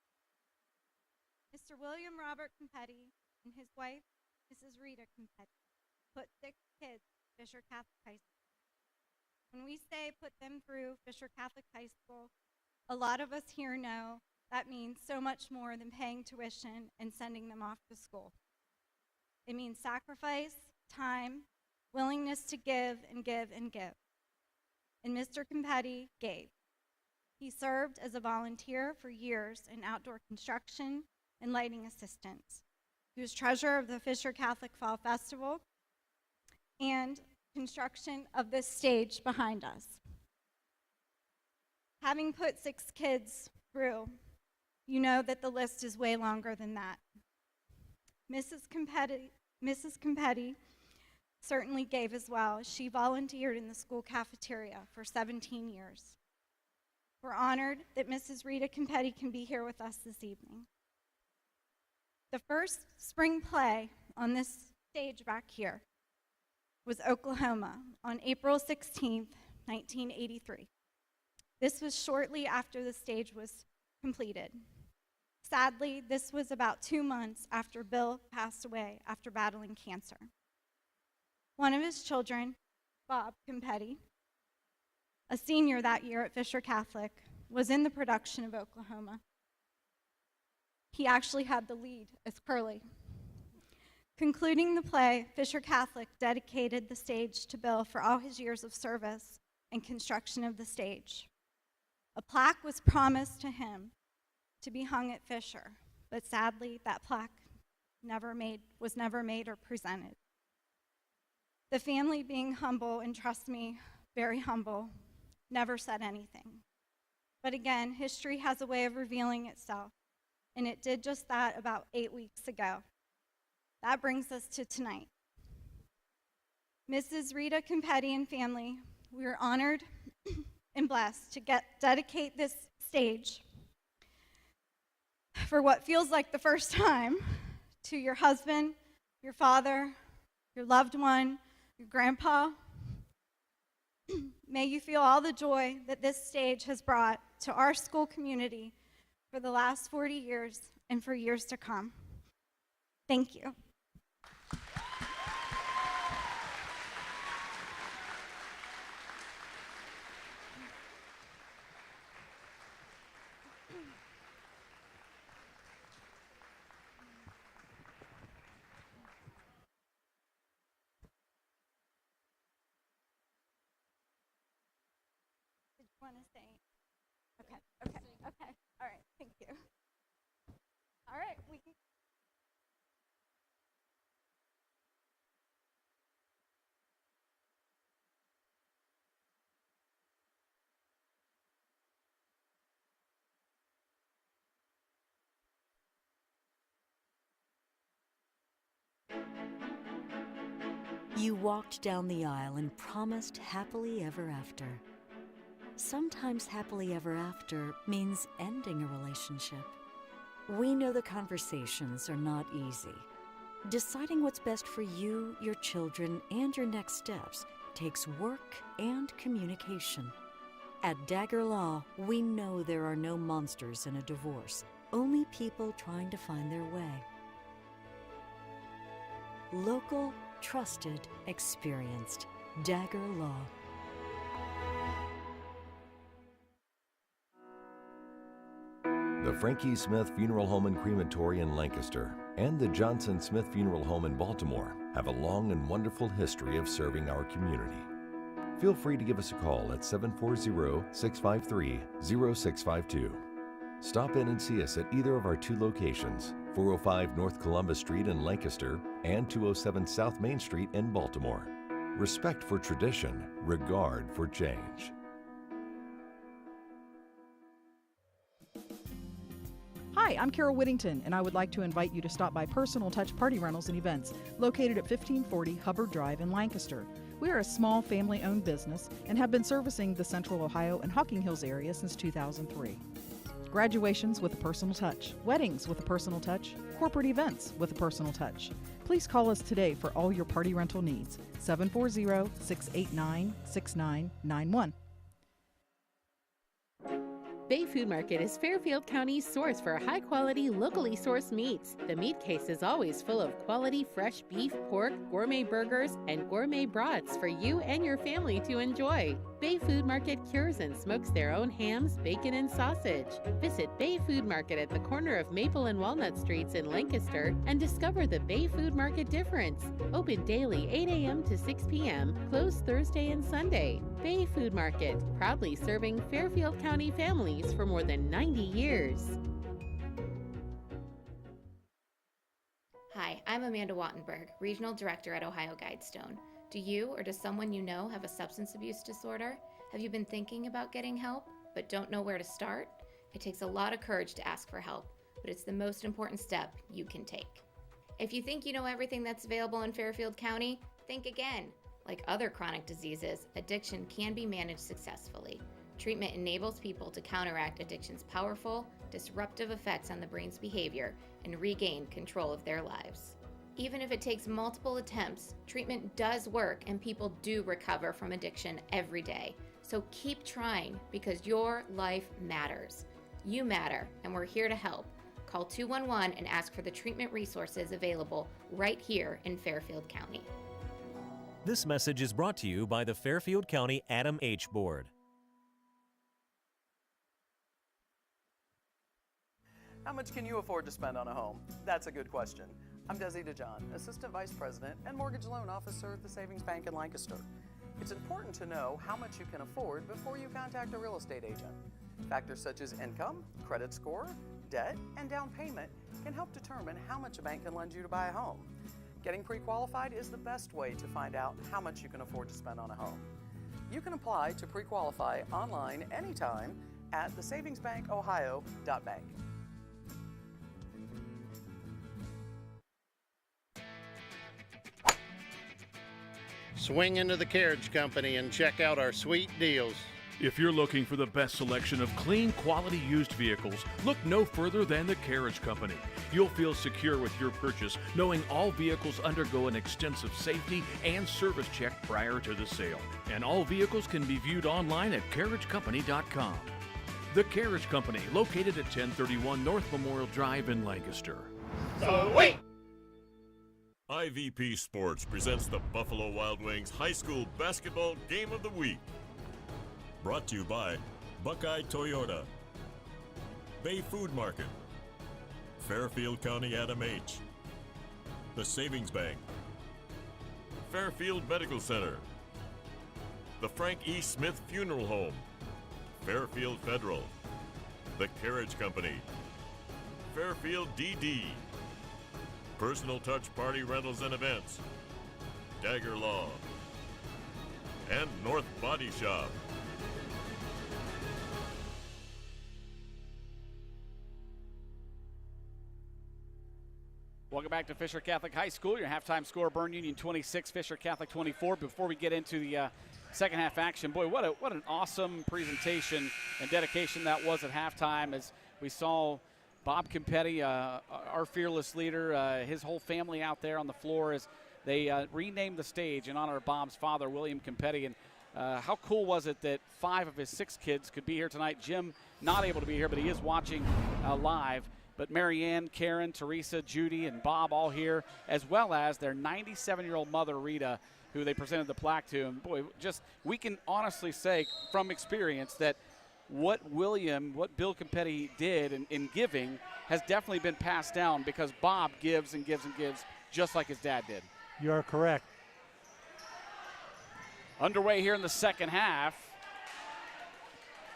Mr. William Robert Competti and his wife, Mrs. Rita Competti, put 6 kids at Fisher Catholic High School. When we say put them through Fisher Catholic High School, a lot of us here know that means so much more than paying tuition and sending them off to school. It means sacrifice, time, willingness to give and give and give. And Mr. Competti gave. He served as a volunteer for years in outdoor construction and lighting assistance. He was treasurer of the Fisher Catholic Fall Festival and construction of this stage behind us. Having put 6 kids through, you know that the list is way longer than that. Mrs. Competti certainly gave as well. She volunteered in the school cafeteria for 17 years. We're honored that Mrs. Rita Competti can be here with us this evening. The first spring play on this stage back here was Oklahoma on April 16th, 1983. This was shortly after the stage was completed. Sadly, this was about 2 months after Bill passed away after battling cancer. One of his children, Bob Competti, a senior that year at Fisher Catholic, was in the production of Oklahoma. He actually had the lead as Curly. Concluding the play, Fisher Catholic dedicated the stage to Bill for all his years of service and construction of the stage. A plaque was promised to him to be hung at Fisher, but sadly, that plaque was never made or presented. The family, being humble, and trust me, very humble, never said anything. But again, history has a way of revealing itself, and it did just that about 8 weeks ago. That brings us to tonight. Mrs. Rita Competti and family, we are honored and blessed to dedicate this stage for what feels like the first time to your husband, your father, your loved one, your grandpa. May you feel all the joy that this stage has brought to our school community for the last 40 years and for years to come. Thank you. Want to say? Okay. All right, thank you. All right, we can. You walked down the aisle and promised happily ever after. Sometimes happily ever after means ending a relationship. We know the conversations are not easy. Deciding what's best for you, your children, and your next steps takes work and communication. At Dagger Law, we know there are no monsters in a divorce, only people trying to find their way. Local, trusted, experienced. Dagger Law. The Frank E. Smith Funeral Home and Crematory in Lancaster and the Johnson Smith Funeral Home in Baltimore have a long and wonderful history of serving our community. Feel free to give us a call at 740-653-0652. Stop in and see us at either of our two locations, 405 North Columbus Street in Lancaster and 207 South Main Street in Baltimore. Respect for tradition, regard for change. Hi, I'm Carol Whittington, and I would like to invite you to stop by Personal Touch Party Rentals and Events, located at 1540 Hubbard Drive in Lancaster. We are a small family-owned business and have been servicing the Central Ohio and Hocking Hills area since 2003. Graduations with a personal touch, weddings with a personal touch, corporate events with a personal touch. Please call us today for all your party rental needs, 740-689-6991. Bay Food Market is Fairfield County's source for high-quality, locally sourced meats. The meat case is always full of quality fresh beef, pork, gourmet burgers, and gourmet brats for you and your family to enjoy. Bay Food Market cures and smokes their own hams, bacon, and sausage. Visit Bay Food Market at the corner of Maple and Walnut Streets in Lancaster and discover the Bay Food Market difference. Open daily 8 a.m. to 6 p.m., closed Thursday and Sunday. Bay Food Market, proudly serving Fairfield County families for more than 90 years. Hi, I'm Amanda Wattenberg, Regional Director at Ohio Guidestone. Do you or does someone you know have a substance abuse disorder? Have you been thinking about getting help, but don't know where to start? It takes a lot of courage to ask for help, but it's the most important step you can take. If you think you know everything that's available in Fairfield County, think again. Like other chronic diseases, addiction can be managed successfully. Treatment enables people to counteract addiction's powerful, disruptive effects on the brain's behavior and regain control of their lives. Even if it takes multiple attempts, treatment does work and people do recover from addiction every day. So keep trying because your life matters. You matter, and we're here to help. Call 211 and ask for the treatment resources available right here in Fairfield County. This message is brought to you by the Fairfield County Adam H. Board. How much can you afford to spend on a home? That's a good question. I'm Desi DeJohn, Assistant Vice President and Mortgage Loan Officer at the Savings Bank in Lancaster. It's important to know how much you can afford before you contact a real estate agent. Factors such as income, credit score, debt, and down payment can help determine how much a bank can lend you to buy a home. Getting pre-qualified is the best way to find out how much you can afford to spend on a home. You can apply to pre-qualify online anytime at thesavingsbankohio.bank. Swing into the Carriage Company and check out our sweet deals. If you're looking for the best selection of clean, quality used vehicles, look no further than the Carriage Company. You'll feel secure with your purchase, knowing all vehicles undergo an extensive safety and service check prior to the sale. And all vehicles can be viewed online at carriagecompany.com. The Carriage Company, located at 1031 North Memorial Drive in Lancaster. So wait! IVP Sports presents the Buffalo Wild Wings High School Basketball Game of the Week. Brought to you by Buckeye Toyota, Bay Food Market, Fairfield County Adam H., the Savings Bank, Fairfield Medical Center, the Frank E. Smith Funeral Home, Fairfield Federal, the Carriage Company, Fairfield DD, Personal Touch Party Rentals and Events, Dagger Law, and North Body Shop. Welcome back to Fisher Catholic High School. Your halftime score, Berne Union 26, Fisher Catholic 24. Before we get into the second half action, boy, what an awesome presentation and dedication that was at halftime as we saw Bob Campetti, our fearless leader, his whole family out there on the floor as they renamed the stage in honor of Bob's father, William Campetti. And how cool was it that 5 of his 6 kids could be here tonight? Jim not able to be here, but he is watching live. But Marianne, Karen, Teresa, Judy, and Bob all here, as well as their 97-year-old mother, Rita, who they presented the plaque to. And boy, just we can honestly say from experience that what Bill Campetti did in giving has definitely been passed down because Bob gives and gives and gives just like his dad did. You are correct. Underway here in the second half.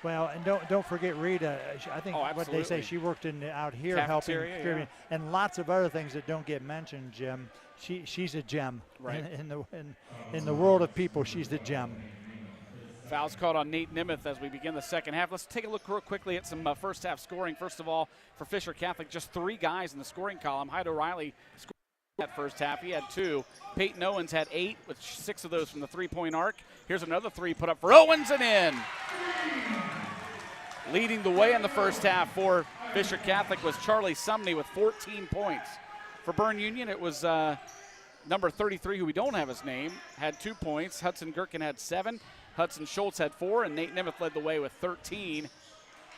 Well, and don't forget Rita. I think what they say, she worked out here Cafeteria, helping, and lots of other things that don't get mentioned, Jim. She's a gem. Right. In the world of people, she's the gem. Fouls called on Nate Nemeth as we begin the second half. Let's take a look real quickly at some first half scoring. First of all, for Fisher Catholic, just 3 guys in the scoring column. Hyde O'Reilly scored that first half. He had 2. Peyton Owens had 8, with 6 of those from the three-point arc. Here's another 3 put up for Owens and in. Leading the way in the first half for Fisher Catholic was Charlie Sumney with 14 points. For Berne Union, it was number 33, who we don't have his name, had 2 points. Hudson Gherkin had 7. Hudson Schultz had 4, and Nate Nemeth led the way with 13.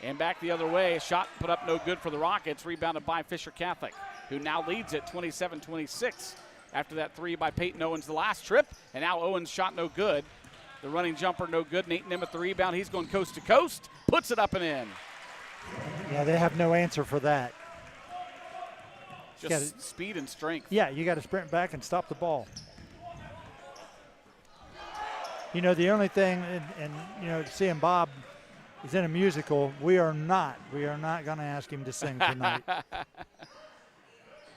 And back the other way, a shot put up no good for the Rockets, rebounded by Fisher Catholic, who now leads it 27-26 after that 3 by Peyton Owens the last trip. And now Owens shot no good. The running jumper no good. Nate Nemeth the rebound. He's going coast to coast, puts it up and in. Yeah, they have no answer for that. Just speed and strength. Yeah, you got to sprint back and stop the ball. You know, the only thing, and you know, seeing Bob is in a musical, we are not going to ask him to sing tonight.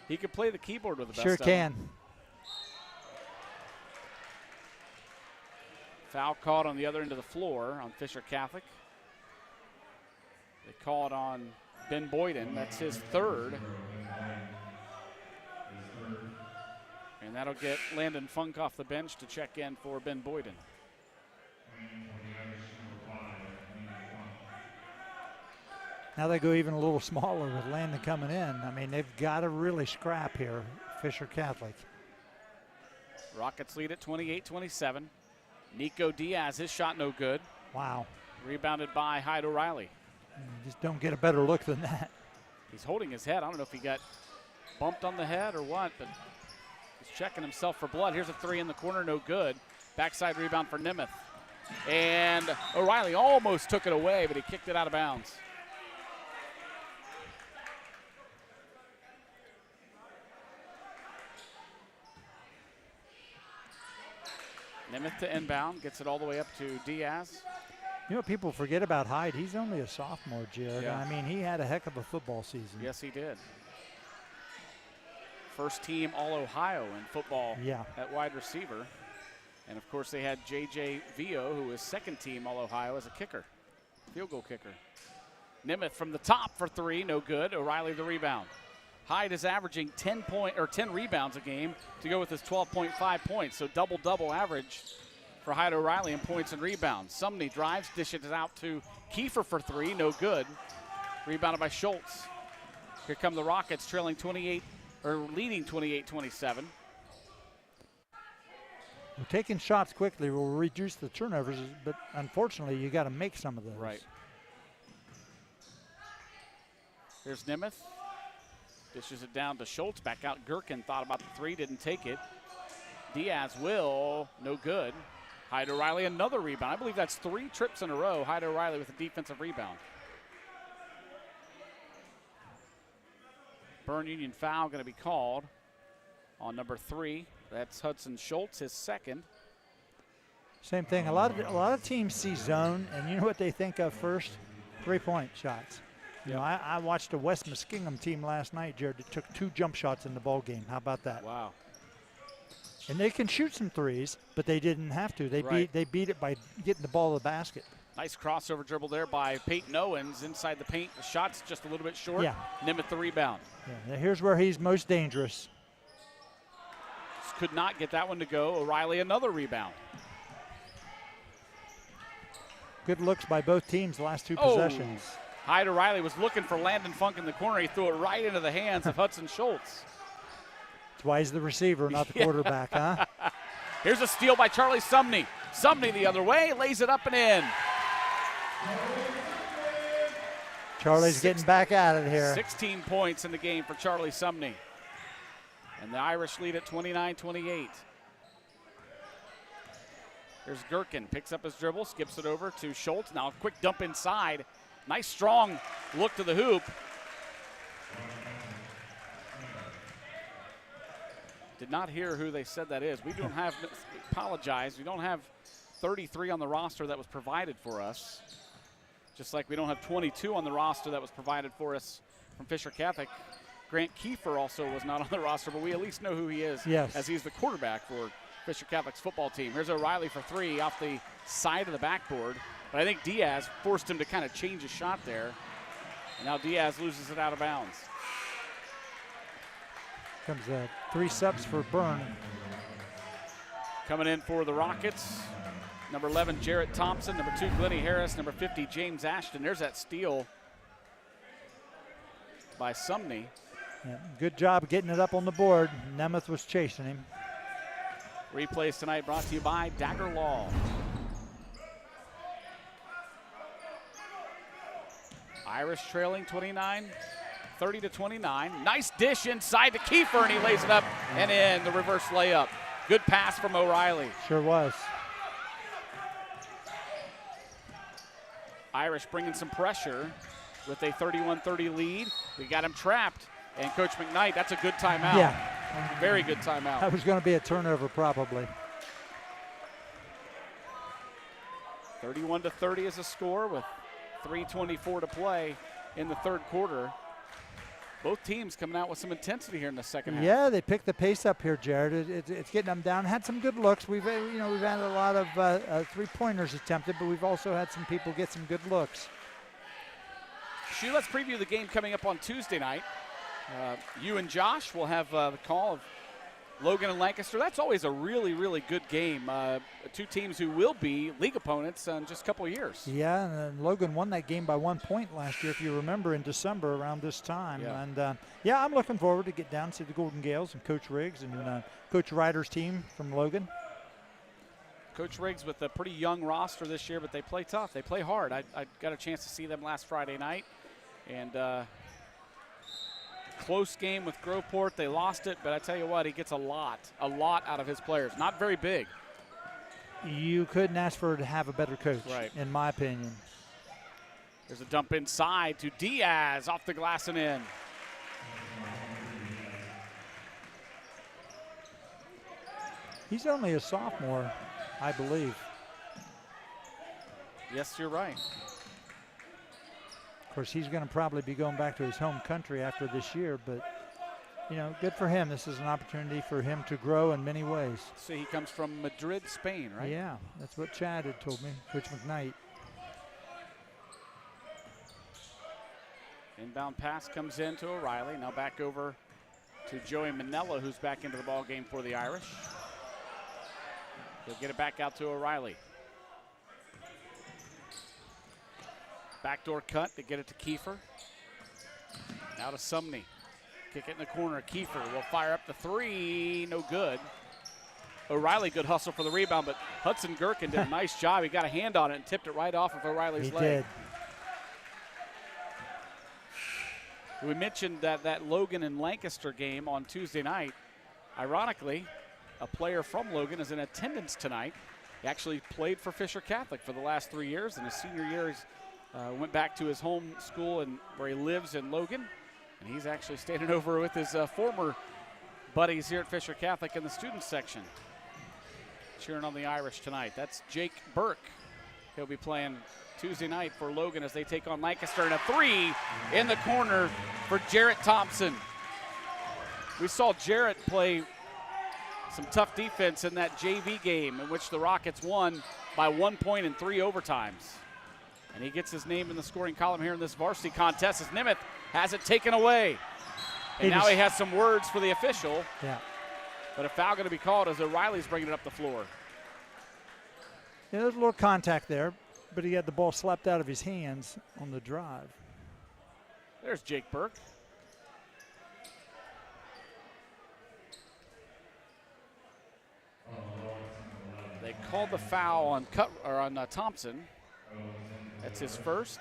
He could play the keyboard with the best Sure of them. can. Foul called on the other end of the floor on Fisher Catholic. They call it on Ben Boyden. That's his 3rd. And that'll get Landon Funk off the bench to check in for Ben Boyden. Now they go even a little smaller with Landon coming in. I mean, they've got to really scrap here, Fisher Catholic. Rockets lead at 28-27. Nico Diaz, his shot no good. Wow. Rebounded by Hyde O'Reilly. Just don't get a better look than that. He's holding his head. I don't know if he got bumped on the head or what, but he's checking himself for blood. Here's a 3 in the corner, no good. Backside rebound for Nemeth. And O'Reilly almost took it away, but he kicked it out of bounds. Nemeth to inbound, gets it all the way up to Diaz. You know what people forget about Hyde? He's only a sophomore, Jared. Yeah. I mean, he had a heck of a football season. Yes, he did. First team All-Ohio in football at wide receiver. And, of course, they had J.J. Vio, who was second team All-Ohio as a kicker, field goal kicker. Nemeth from the top for 3, no good. O'Reilly the rebound. Hyde is averaging 10 rebounds a game to go with his 12.5 points, so double-double average for Hyde O'Reilly in points and rebounds. Sumney drives, dishes it out to Kiefer for 3, no good. Rebounded by Schultz. Here come the Rockets leading 28-27. Well, taking shots quickly will reduce the turnovers, but unfortunately you got to make some of those. Right. Here's Nemeth. Dishes it down to Schultz. Back out Gherkin. Thought about the 3, didn't take it. Diaz will, no good. Hyde O'Reilly another rebound. I believe that's 3 trips in a row. Hyde O'Reilly with a defensive rebound. Berne Union foul going to be called on number 3. That's Hudson Schultz, his 2nd. Same thing. A lot of teams see zone, and you know what they think of first? 3-point shots. You know, I watched a West Muskingum team last night, Jared, that took 2 jump shots in the ball game. How about that? Wow. And they can shoot some threes, but they didn't have to. They beat it by getting the ball to the basket. Nice crossover dribble there by Peyton Owens inside the paint. The shot's just a little bit short. Yeah. Nemeth the rebound. Yeah. Now here's where he's most dangerous. Just could not get that one to go. O'Reilly another rebound. Good looks by both teams the last 2 possessions. Hyde O'Reilly was looking for Landon Funk in the corner. He threw it right into the hands of Hudson Schultz. That's why he's the receiver, not the quarterback, huh? Here's a steal by Charlie Sumney. Sumney the other way, lays it up and in. Charlie's getting back at it here. 16 points in the game for Charlie Sumney. And the Irish lead at 29-28. There's Gherkin, picks up his dribble, skips it over to Schultz. Now a quick dump inside. Nice strong look to the hoop. Did not hear who they said that is. We don't have, apologize, we don't have 33 on the roster that was provided for us. Just like we don't have 22 on the roster that was provided for us from Fisher Catholic. Grant Kiefer also was not on the roster, but we at least know who he is, yes, as he's the quarterback for Fisher Catholic's football team. Here's O'Reilly for three off the side of the backboard. But I think Diaz forced him to kind of change his shot there. And now Diaz loses it out of bounds. Comes 3 subs for Berne. Coming in for the Rockets, number 11, Jarrett Thompson. Number 2, Glennie Harris. Number 50, James Ashton. There's that steal by Sumney. Yeah, good job getting it up on the board. Nemeth was chasing him. Replays tonight brought to you by Dagger Law. Irish trailing 30-29. Nice dish inside to Kiefer, and he lays it up and in the reverse layup. Good pass from O'Reilly. Sure was. Irish bringing some pressure with a 31-30 lead. We got him trapped. And Coach McKnight, that's a good timeout. Yeah. Very good timeout. That was going to be a turnover probably. 31-30 is a score with 3:24 to play in the third quarter. Both teams coming out with some intensity here in the second half. Yeah, they picked the pace up here, Jared. It's getting them down. Had some good looks. We've had a lot of 3-pointers attempted, but we've also had some people get some good looks. Shu, let's preview the game coming up on Tuesday night. You and Josh will have the call of Logan and Lancaster. That's always a really, really good game. Two teams who will be league opponents in just a couple of years. Yeah, and Logan won that game by 1 point last year, if you remember, in December around this time. Yeah. And, I'm looking forward to get down to the Golden Gales and Coach Riggs and Coach Ryder's team from Logan. Coach Riggs with a pretty young roster this year, but they play tough. They play hard. I got a chance to see them last Friday night. And close game with Groveport. They lost it, but I tell you what, he gets a lot out of his players. Not very big. You couldn't ask for to have a better coach, right, in my opinion. There's a dump inside to Diaz, off the glass and in. He's only a sophomore, I believe. Yes, you're right. Of course, he's going to probably be going back to his home country after this year, but, good for him. This is an opportunity for him to grow in many ways. See, he comes from Madrid, Spain, right? Yeah, that's what Chad had told me, Coach McKnight. Inbound pass comes in to O'Reilly. Now back over to Joey Manella, who's back into the ball game for the Irish. He'll get it back out to O'Reilly. Backdoor cut to get it to Kiefer. Now to Sumney. Kick it in the corner. Kiefer will fire up the three. No good. O'Reilly, good hustle for the rebound, but Hudson Gherkin did a nice job. He got a hand on it and tipped it right off of O'Reilly's leg. He did. We mentioned that Logan and Lancaster game on Tuesday night. Ironically, a player from Logan is in attendance tonight. He actually played for Fisher Catholic for the last 3 years. In his senior year, he's went back to his home school and where he lives in Logan. And he's actually standing over with his former buddies here at Fisher Catholic in the student section, cheering on the Irish tonight. That's Jake Burke. He'll be playing Tuesday night for Logan as they take on Lancaster. And a three in the corner for Jarrett Thompson. We saw Jarrett play some tough defense in that JV game in which the Rockets won by 1 point in 3 overtimes. And he gets his name in the scoring column here in this varsity contest as Nemeth has it taken away. And now he has some words for the official. Yeah. But a foul going to be called as O'Reilly's bringing it up the floor. Yeah, there's a little contact there, but he had the ball slapped out of his hands on the drive. There's Jake Burke. They called the foul on Thompson. That's his first.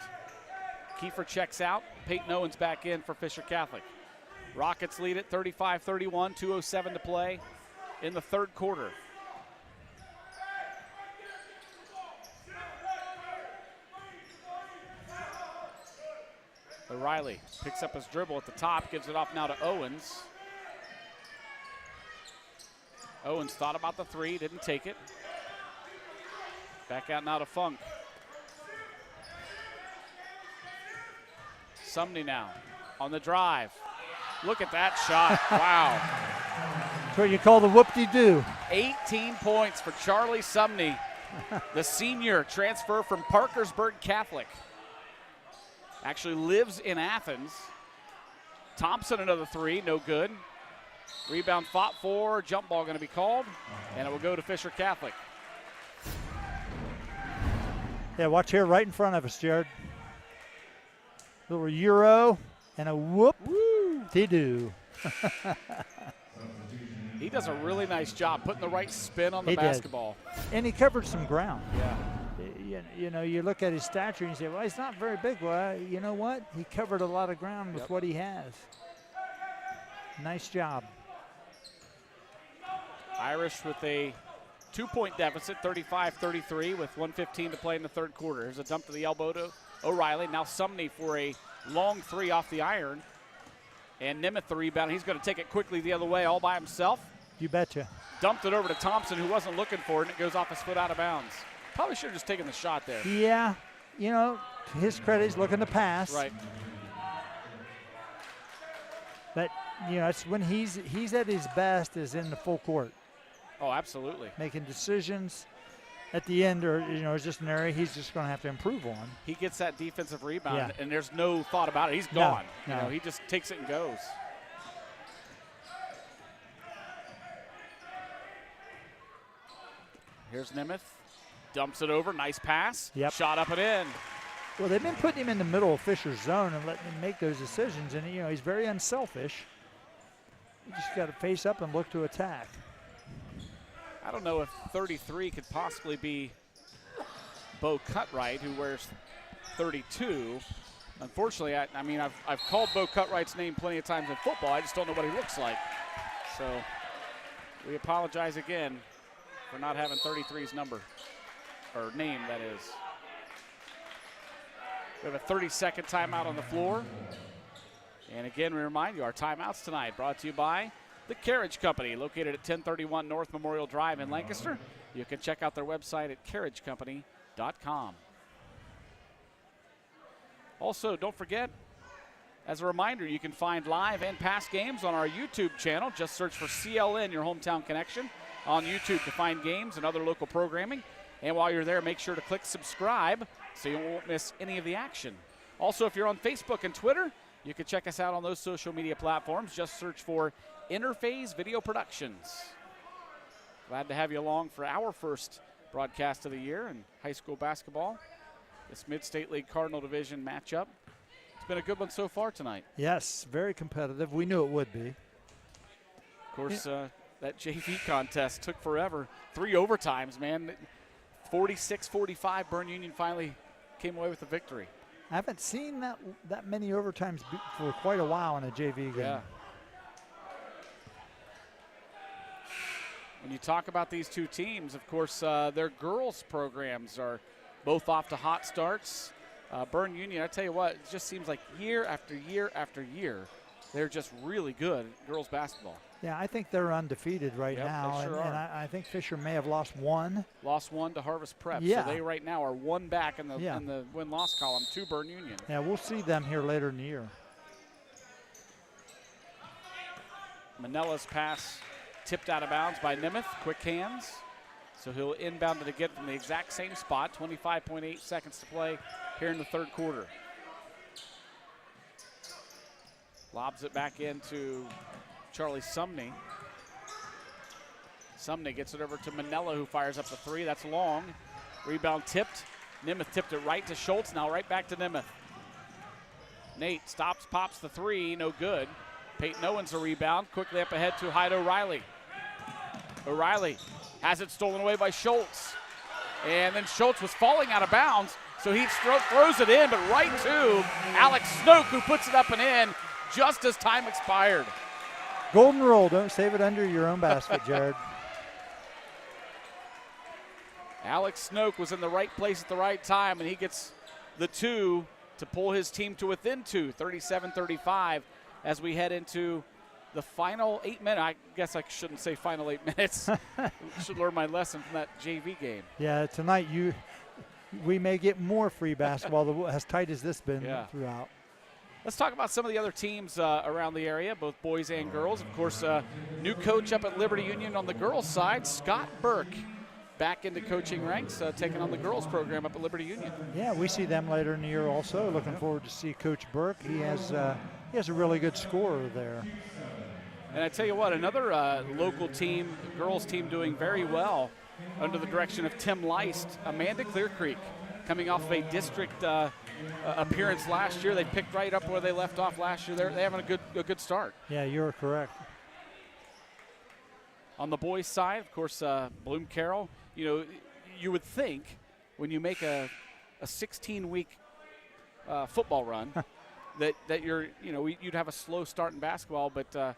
Kiefer checks out. Peyton Owens back in for Fisher Catholic. Rockets lead it 35-31, 2:07 to play in the third quarter. O'Reilly picks up his dribble at the top, gives it off now to Owens. Owens thought about the three, didn't take it. Back out now to Funk. Sumney now on the drive. Look at that shot. Wow. That's what you call the whoop-de-doo. 18 points for Charlie Sumney, the senior transfer from Parkersburg Catholic. Actually lives in Athens. Thompson another three, no good. Rebound fought for, jump ball going to be called, and it will go to Fisher Catholic. Yeah, watch here right in front of us, Jared. Little Euro and a whoop-de-doo. He does a really nice job putting the right spin on the He basketball. did. And he covered some ground. Yeah. You know, you look at his stature and you say, well, he's not very big. Well, you know what? He covered a lot of ground with what he has. Nice job. Irish with a 2-point deficit, 35-33, with 1:15 to play in the third quarter. Here's a dump to the elbow to O'Reilly. Now Sumney for a long three off the iron. And Nemeth the rebound. He's going to take it quickly the other way all by himself. You betcha. Dumped it over to Thompson, who wasn't looking for it, and it goes off his foot out of bounds. Probably should have just taken the shot there. Yeah, you know, to his credit, he's looking to pass. Right. But, you know, it's when he's at his best is in the full court. Oh, absolutely. Making decisions at the end, or, you know, it's just an area he's just going to have to improve on. He gets that defensive rebound, Yeah. and there's no thought about it. He's gone. No. You know, he just takes it and goes. Here's Nemeth. Dumps it over. Nice pass. Yep. Shot up and in. Well, they've been putting him in the middle of Fisher's zone and letting him make those decisions, and, you know, he's very unselfish. You just got to face up and look to attack. I don't know if 33 could possibly be Bo Cutright, who wears 32. Unfortunately, I mean, I've called Bo Cutright's name plenty of times in football. I just don't know what he looks like. So we apologize again for not having 33's number, or name, that is. We have a 30-second timeout on the floor. And again, we remind you, our timeouts tonight brought to you by The Carriage Company, located at 1031 North Memorial Drive in Lancaster. You can check out their website at carriagecompany.com. Also, don't forget, as a reminder, you can find live and past games on our YouTube channel. Just search for CLN, your hometown connection, on YouTube to find games and other local programming. And while you're there, make sure to click subscribe so you won't miss any of the action. Also, if you're on Facebook and Twitter, you can check us out on those social media platforms. Just search for Interphase Video Productions. Glad to have you along for our first broadcast of the year in high school basketball. This Mid-State League Cardinal Division matchup. It's been a good one so far tonight. Yes, very competitive. We knew it would be. Of course, that JV contest took forever. 3 overtimes, man. 46-45, Berne Union finally came away with the victory. I haven't seen that many overtimes for quite a while in a JV game. Yeah. When you talk about these two teams, of course, their girls' programs are both off to hot starts. Berne Union, I tell you what, it just seems like year after year after year, they're just really good at girls' basketball. Yeah, I think they're undefeated right now. They sure and are. I think Fisher may have lost one. Lost one to Harvest Prep. Yeah. So they right now are one back in the win-loss column to Berne Union. Yeah, we'll see them here later in the year. Manella's pass tipped out of bounds by Nemeth. Quick hands. So he'll inbound it again from the exact same spot. 25.8 seconds to play here in the third quarter. Lobs it back into Charlie Sumney. Sumney gets it over to Manella, who fires up the three. That's long. Rebound tipped. Nemeth tipped it right to Schultz. Now right back to Nemeth. Nate stops, pops the three. No good. Peyton Owens a rebound. Quickly up ahead to Hyde O'Reilly. O'Reilly has it stolen away by Schultz. And then Schultz was falling out of bounds, so he throws it in, but right to Alex Snoke, who puts it up and in just as time expired. Golden rule, don't save it under your own basket, Jared. Alex Snoke was in the right place at the right time, and he gets the two to pull his team to within 2, 37-35, as we head into the final 8 minutes. I guess I shouldn't say final 8 minutes. Should learn my lesson from that JV game. Yeah, tonight we may get more free basketball as tight as this been throughout. Let's talk about some of the other teams around the area, both boys and girls. Of course, new coach up at Liberty Union on the girls' side, Scott Burke, back into coaching ranks, taking on the girls' program up at Liberty Union. Yeah, we see them later in the year also. Looking forward to see Coach Burke. He has a really good scorer there. And I tell you what, another local team, girls team, doing very well under the direction of Tim Leist, Amanda Clear Creek, coming off of a district appearance last year. They picked right up where they left off last year. They're having a good start. Yeah, you're correct. On the boys' side, of course, Bloom Carroll. You know, you would think when you make a 16-week football run that you'd have a slow start in basketball, but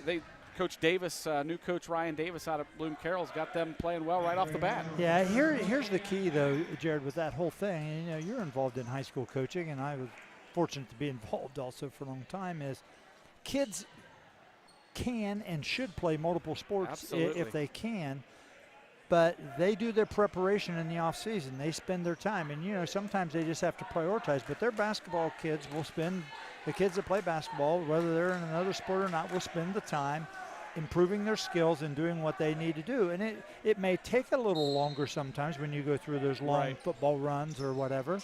they Coach Davis, new coach Ryan Davis out of Bloom Carroll's got them playing well right off the bat. Yeah, here's the key though, Jared, with that whole thing. You know, you're involved in high school coaching, and I was fortunate to be involved also for a long time. Is kids can and should play multiple sports if they can, but they do their preparation in the off season. They spend their time, and sometimes they just have to prioritize. But their basketball kids will spend. The kids that play basketball, whether they're in another sport or not, will spend the time improving their skills and doing what they need to do. And it may take a little longer sometimes when you go through those long football runs or whatever.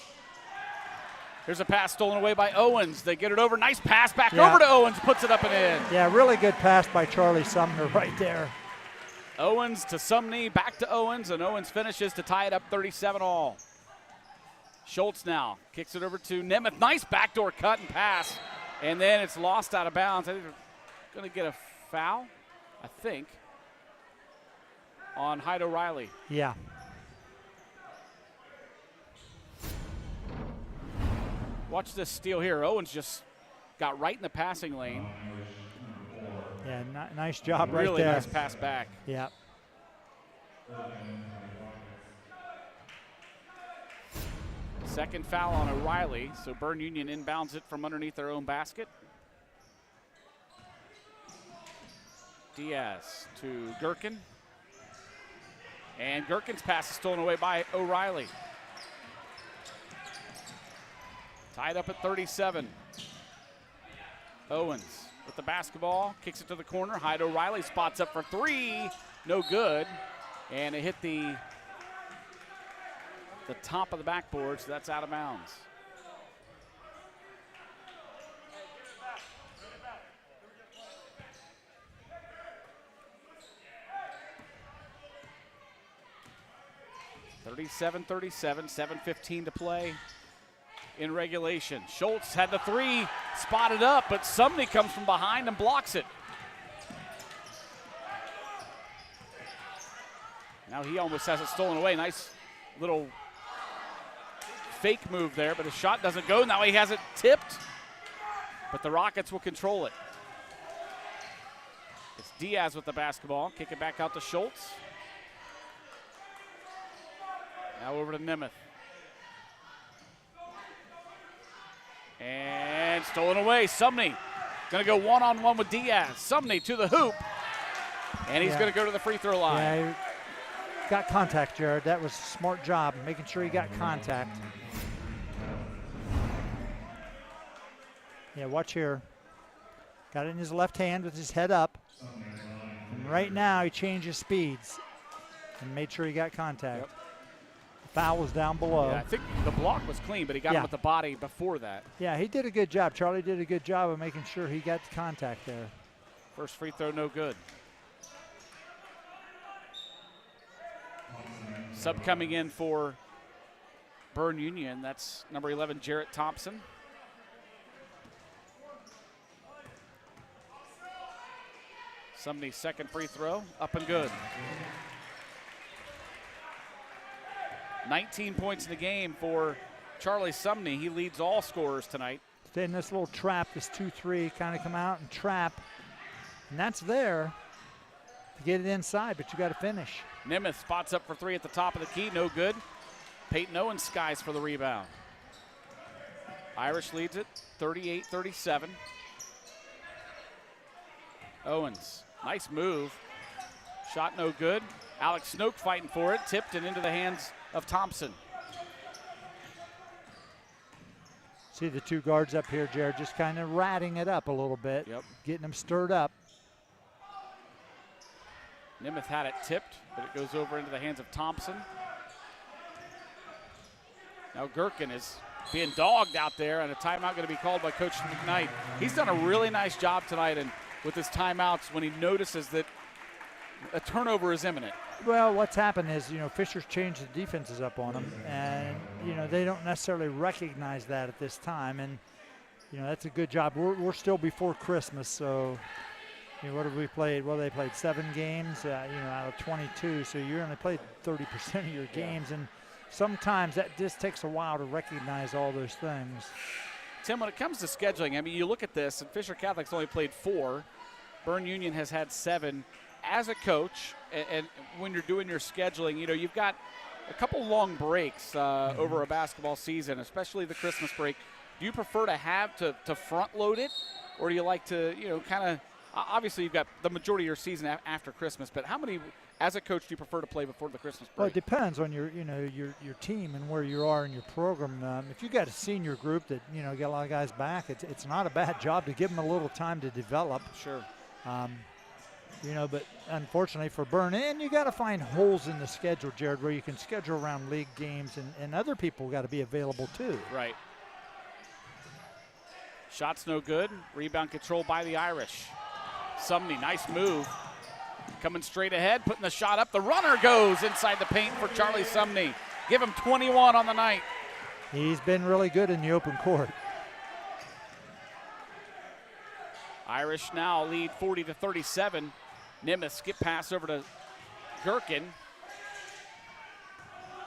Here's a pass stolen away by Owens. They get it over. Nice pass back over to Owens. Puts it up and in. Yeah, really good pass by Charlie Sumner right there. Owens to Sumney, back to Owens, and Owens finishes to tie it up 37-all. Schultz now kicks it over to Nemeth. Nice backdoor cut and pass, and then it's lost out of bounds. I think they're going to get a foul, I think, on Hyde O'Reilly. Yeah. Watch this steal here. Owens just got right in the passing lane. Yeah, nice job right there. Really nice pass back. Yeah. Second foul on O'Reilly, so Berne Union inbounds it from underneath their own basket. Diaz to Gherkin. And Gherkin's pass is stolen away by O'Reilly. Tied up at 37. Owens with the basketball, kicks it to the corner. Hyde O'Reilly spots up for three. No good. And it hit the top of the backboard, so that's out of bounds. (37-37), 7:15 to play in regulation. Schultz had the three spotted up, but Sumney comes from behind and blocks it. Now he almost has it stolen away. Nice little fake move there, but his shot doesn't go. Now he has it tipped, but the Rockets will control it. It's Diaz with the basketball. Kick it back out to Schultz. Now over to Nemeth. And stolen away. Sumney going to go one-on-one with Diaz. Sumney to the hoop, and he's going to go to the free throw line. Yeah, he got contact, Jared. That was a smart job, making sure he got contact. Yeah, watch here. Got it in his left hand with his head up. And right now he changed his speeds and made sure he got contact. Yep. The foul was down below. Yeah, I think the block was clean, but he got him with the body before that. Yeah, he did a good job. Charlie did a good job of making sure he got the contact there. First free throw, no good. Sub coming in for Berne Union, that's number 11, Jarrett Thompson. Sumney's second free throw, up and good. 19 points in the game for Charlie Sumney. He leads all scorers tonight. Stay in this little trap, this 2-3, kind of come out and trap. And that's there to get it inside, but you got to finish. Nemeth spots up for three at the top of the key, no good. Peyton Owens skies for the rebound. Irish leads it 38-37. Owens, nice move. Shot no good. Alex Snoke fighting for it, tipped and into the hands of Thompson. See the two guards up here, Jared, just kind of ratting it up a little bit, getting them stirred up. Nimith had it tipped, but it goes over into the hands of Thompson. Now Gherkin is being dogged out there, and a timeout going to be called by Coach McKnight. He's done a really nice job tonight and with his timeouts when he notices that a turnover is imminent. Well, what's happened is, Fisher's changed the defenses up on them, and, they don't necessarily recognize that at this time, and, that's a good job. We're still before Christmas, so, what have we played? Well, they played 7 games, out of 22, so you only played 30% of your games, and sometimes that just takes a while to recognize all those things. Tim, when it comes to scheduling, I mean, you look at this, and Fisher Catholic's only played 4. Berne Union has had 7. As a coach, and when you're doing your scheduling, you've got a couple long breaks over a basketball season, especially the Christmas break. Do you prefer to have to front load it, or do you like to, kind of, obviously you've got the majority of your season after Christmas, but how many, as a coach, do you prefer to play before the Christmas break? Well, it depends on your team and where you are in your program. If you got a senior group that, got a lot of guys back, it's not a bad job to give them a little time to develop. Sure. But unfortunately for Berne, and you got to find holes in the schedule, Jared, where you can schedule around league games, and other people got to be available too. Right. Shot's no good. Rebound control by the Irish. Sumney, nice move. Coming straight ahead, putting the shot up. The runner goes inside the paint for Charlie Sumney. Give him 21 on the night. He's been really good in the open court. Irish now lead 40-37. Nimith skip pass over to Gherkin.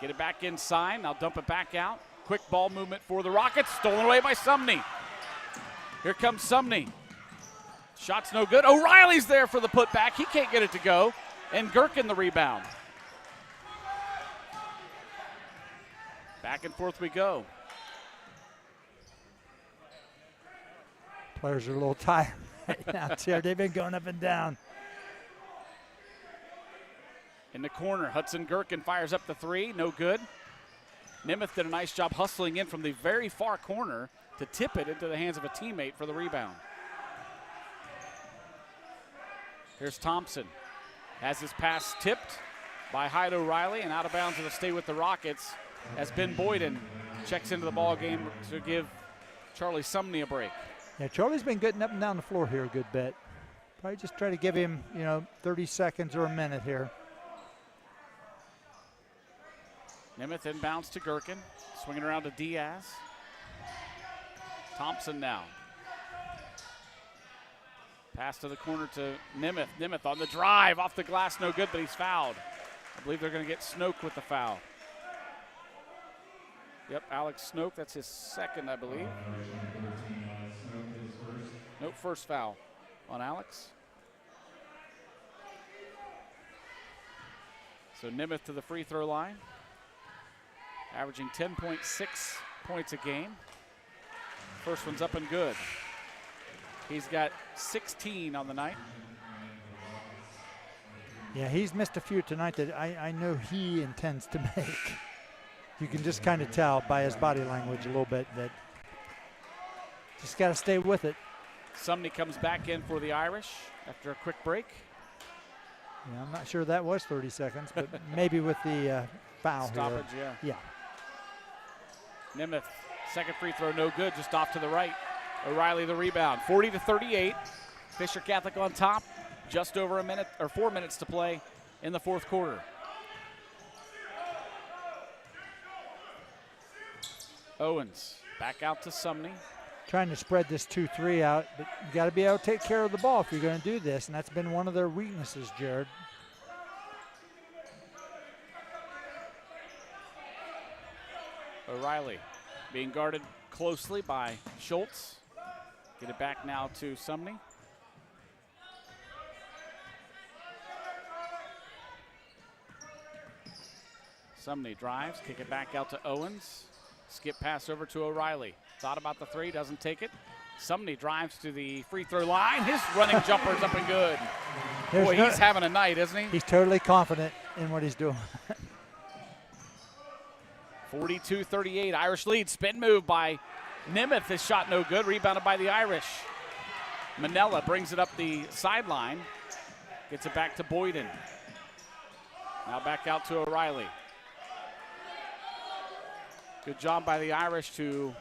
Get it back inside. Now dump it back out. Quick ball movement for the Rockets. Stolen away by Sumney. Here comes Sumney. Shot's no good. O'Reilly's there for the putback. He can't get it to go. And Gherkin the rebound. Back and forth we go. Players are a little tired right now, Jared. They've been going up and down. In the corner, Hudson Gherkin fires up the 3, no good. Nimith did a nice job hustling in from the very far corner to tip it into the hands of a teammate for the rebound. Here's Thompson. Has his pass tipped by Hyde O'Reilly, and out of bounds it'll stay with the Rockets as Ben Boyden checks into the ball game to give Charlie Sumney a break. Yeah, Charlie's been getting up and down the floor here a good bit. Probably just try to give him, 30 seconds or a minute here. Nimith inbounds to Gherkin, swinging around to Diaz. Thompson now. Pass to the corner to Nimith. Nimith on the drive, off the glass, no good, but he's fouled. I believe they're going to get Snoke with the foul. Yep, Alex Snoke, that's his second, I believe. Nope, first foul on Alex. So Nimith to the free throw line, averaging 10.6 points a game. First one's up and good. He's got 16 on the night. Yeah, he's missed a few tonight that I know he intends to make. You can just kind of tell by his body language a little bit that just got to stay with it. Sumney comes back in for the Irish after a quick break. Yeah, I'm not sure that was 30 seconds, but maybe with the foul stoppage, here. Yeah. Nimith, second free throw, no good, just off to the right. O'Reilly the rebound, 40-38. Fisher Catholic on top, just over a minute or 4 minutes to play in the fourth quarter. Owens back out to Sumney. Trying to spread this 2-3 out, but you got to be able to take care of the ball if you're going to do this, and that's been one of their weaknesses, Jared. O'Reilly being guarded closely by Schultz. Get it back now to Sumney. Sumney drives, kick it back out to Owens. Skip pass over to O'Reilly. Thought about the three, doesn't take it. Sumney drives to the free throw line. His running jumper's up and good. Boy, he's having a night, isn't he? He's totally confident in what he's doing. 42-38, Irish lead. Spin move by Nemeth. His shot no good. Rebounded by the Irish. Manella brings it up the sideline. Gets it back to Boyden. Now back out to O'Reilly. Good job by the Irish to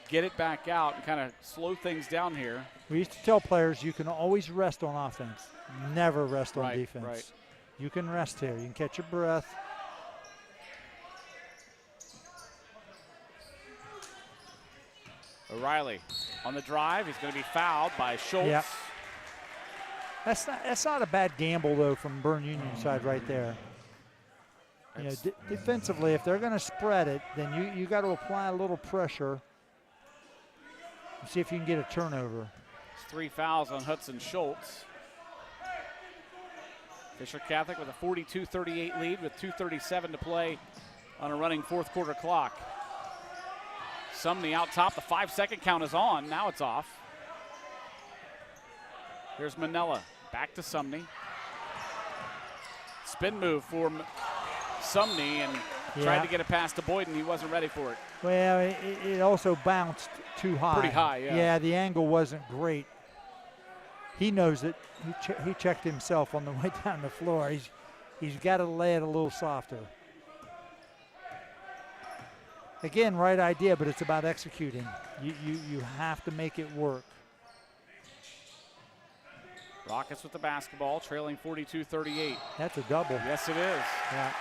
get it back out and kind of slow things down here. We used to tell players you can always rest on offense. Never rest on defense. Right. You can rest here. You can catch your breath. O'Reilly on the drive. He's going to be fouled by Schultz. Yep. That's not a bad gamble, though, from Berne Union side right there. You know, defensively, if they're going to spread it, then you got to apply a little pressure and see if you can get a turnover. It's 3 fouls on Hudson Schultz. Fisher Catholic with a 42-38 lead with 2:37 to play on a running fourth quarter clock. Sumney out top. The 5-second count is on. Now it's off. Here's Manella. Back to Sumney. Spin move for Sumney and tried to get it past to Boyden. He wasn't ready for it. Well, it also bounced too high. Pretty high, yeah. Yeah, the angle wasn't great. He knows it. He checked himself on the way down the floor. He's got to lay it a little softer. Again, right idea, but it's about executing. You have to make it work. Rockets with the basketball, trailing 42-38. That's a double. Yes, it is. Yeah.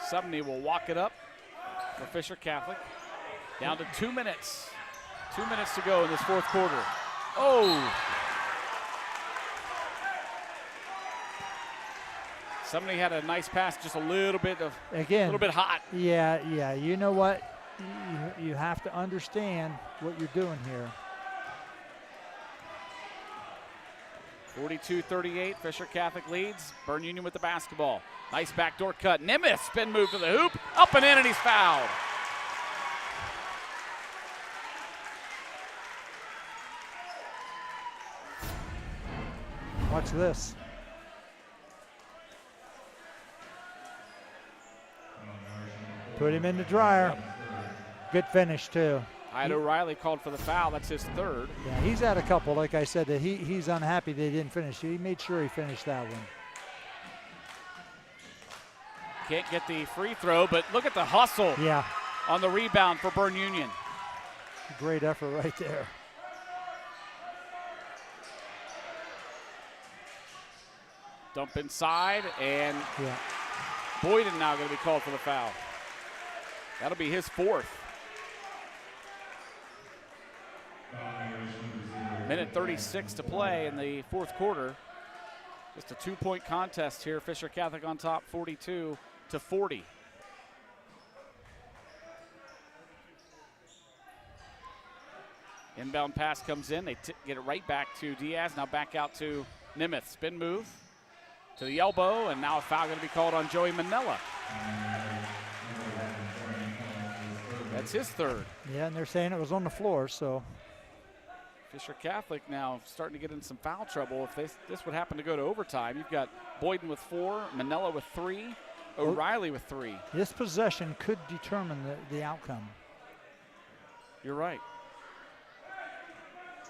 Sumney will walk it up for Fisher Catholic. Down to 2 minutes. 2 minutes to go in this fourth quarter. Oh! Sumney had a nice pass, just a little bit hot. Yeah. You know what? You have to understand what you're doing here. 42-38, Fisher Catholic leads. Berne Union with the basketball. Nice backdoor cut. Nemeth spin move to the hoop. Up and in, and he's fouled. Watch this. Put him in the dryer. Good finish, too. Hyde O'Reilly called for the foul. That's his third. Yeah, he's had a couple, like I said, that he's unhappy they didn't finish. He made sure he finished that one. Can't get the free throw, but look at the hustle on the rebound for Berne Union. Great effort right there. Dump inside, and Boyden now going to be called for the foul. That'll be his fourth. Minute 36 to play in the fourth quarter. Just a 2-point contest here. Fisher Catholic on top, 42-40. Inbound pass comes in. They get it right back to Diaz. Now back out to Nemeth. Spin move to the elbow, and now a foul going to be called on Joey Manella. That's his third. Yeah, and they're saying it was on the floor, so. Fisher Catholic now starting to get in some foul trouble. If this would happen to go to overtime, you've got Boyden with 4, Manella with 3, O'Reilly with 3. This possession could determine the outcome. You're right.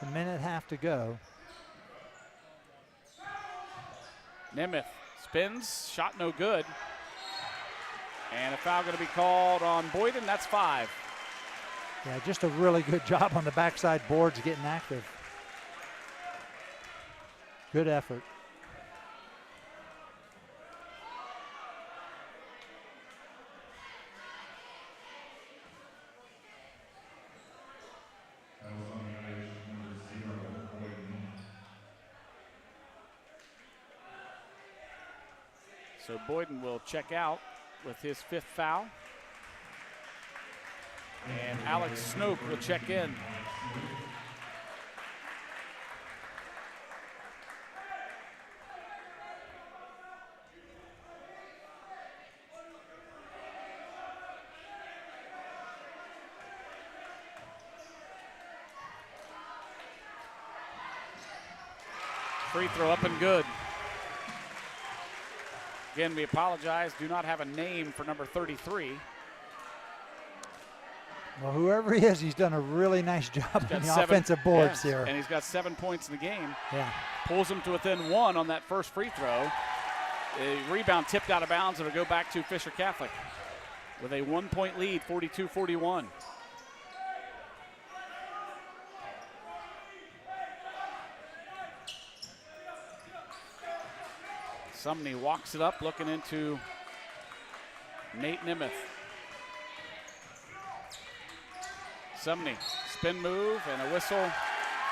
A minute and a half to go. Nemeth spins, shot no good. And a foul going to be called on Boyden. That's 5. Yeah, just a really good job on the backside boards getting active. Good effort. So Boyden will check out with his 5th foul. And Alex Snoke will check in. Free throw up and good. Again, we apologize. Do not have a name for number 33. Well, whoever he is, he's done a really nice job on the offensive boards here. And he's got 7 points in the game. Yeah. Pulls him to within 1 on that first free throw. A rebound tipped out of bounds. It'll go back to Fisher Catholic with a 1-point lead, 42-41. Sumney walks it up, looking into Nate Nemeth. Sumney, spin move and a whistle.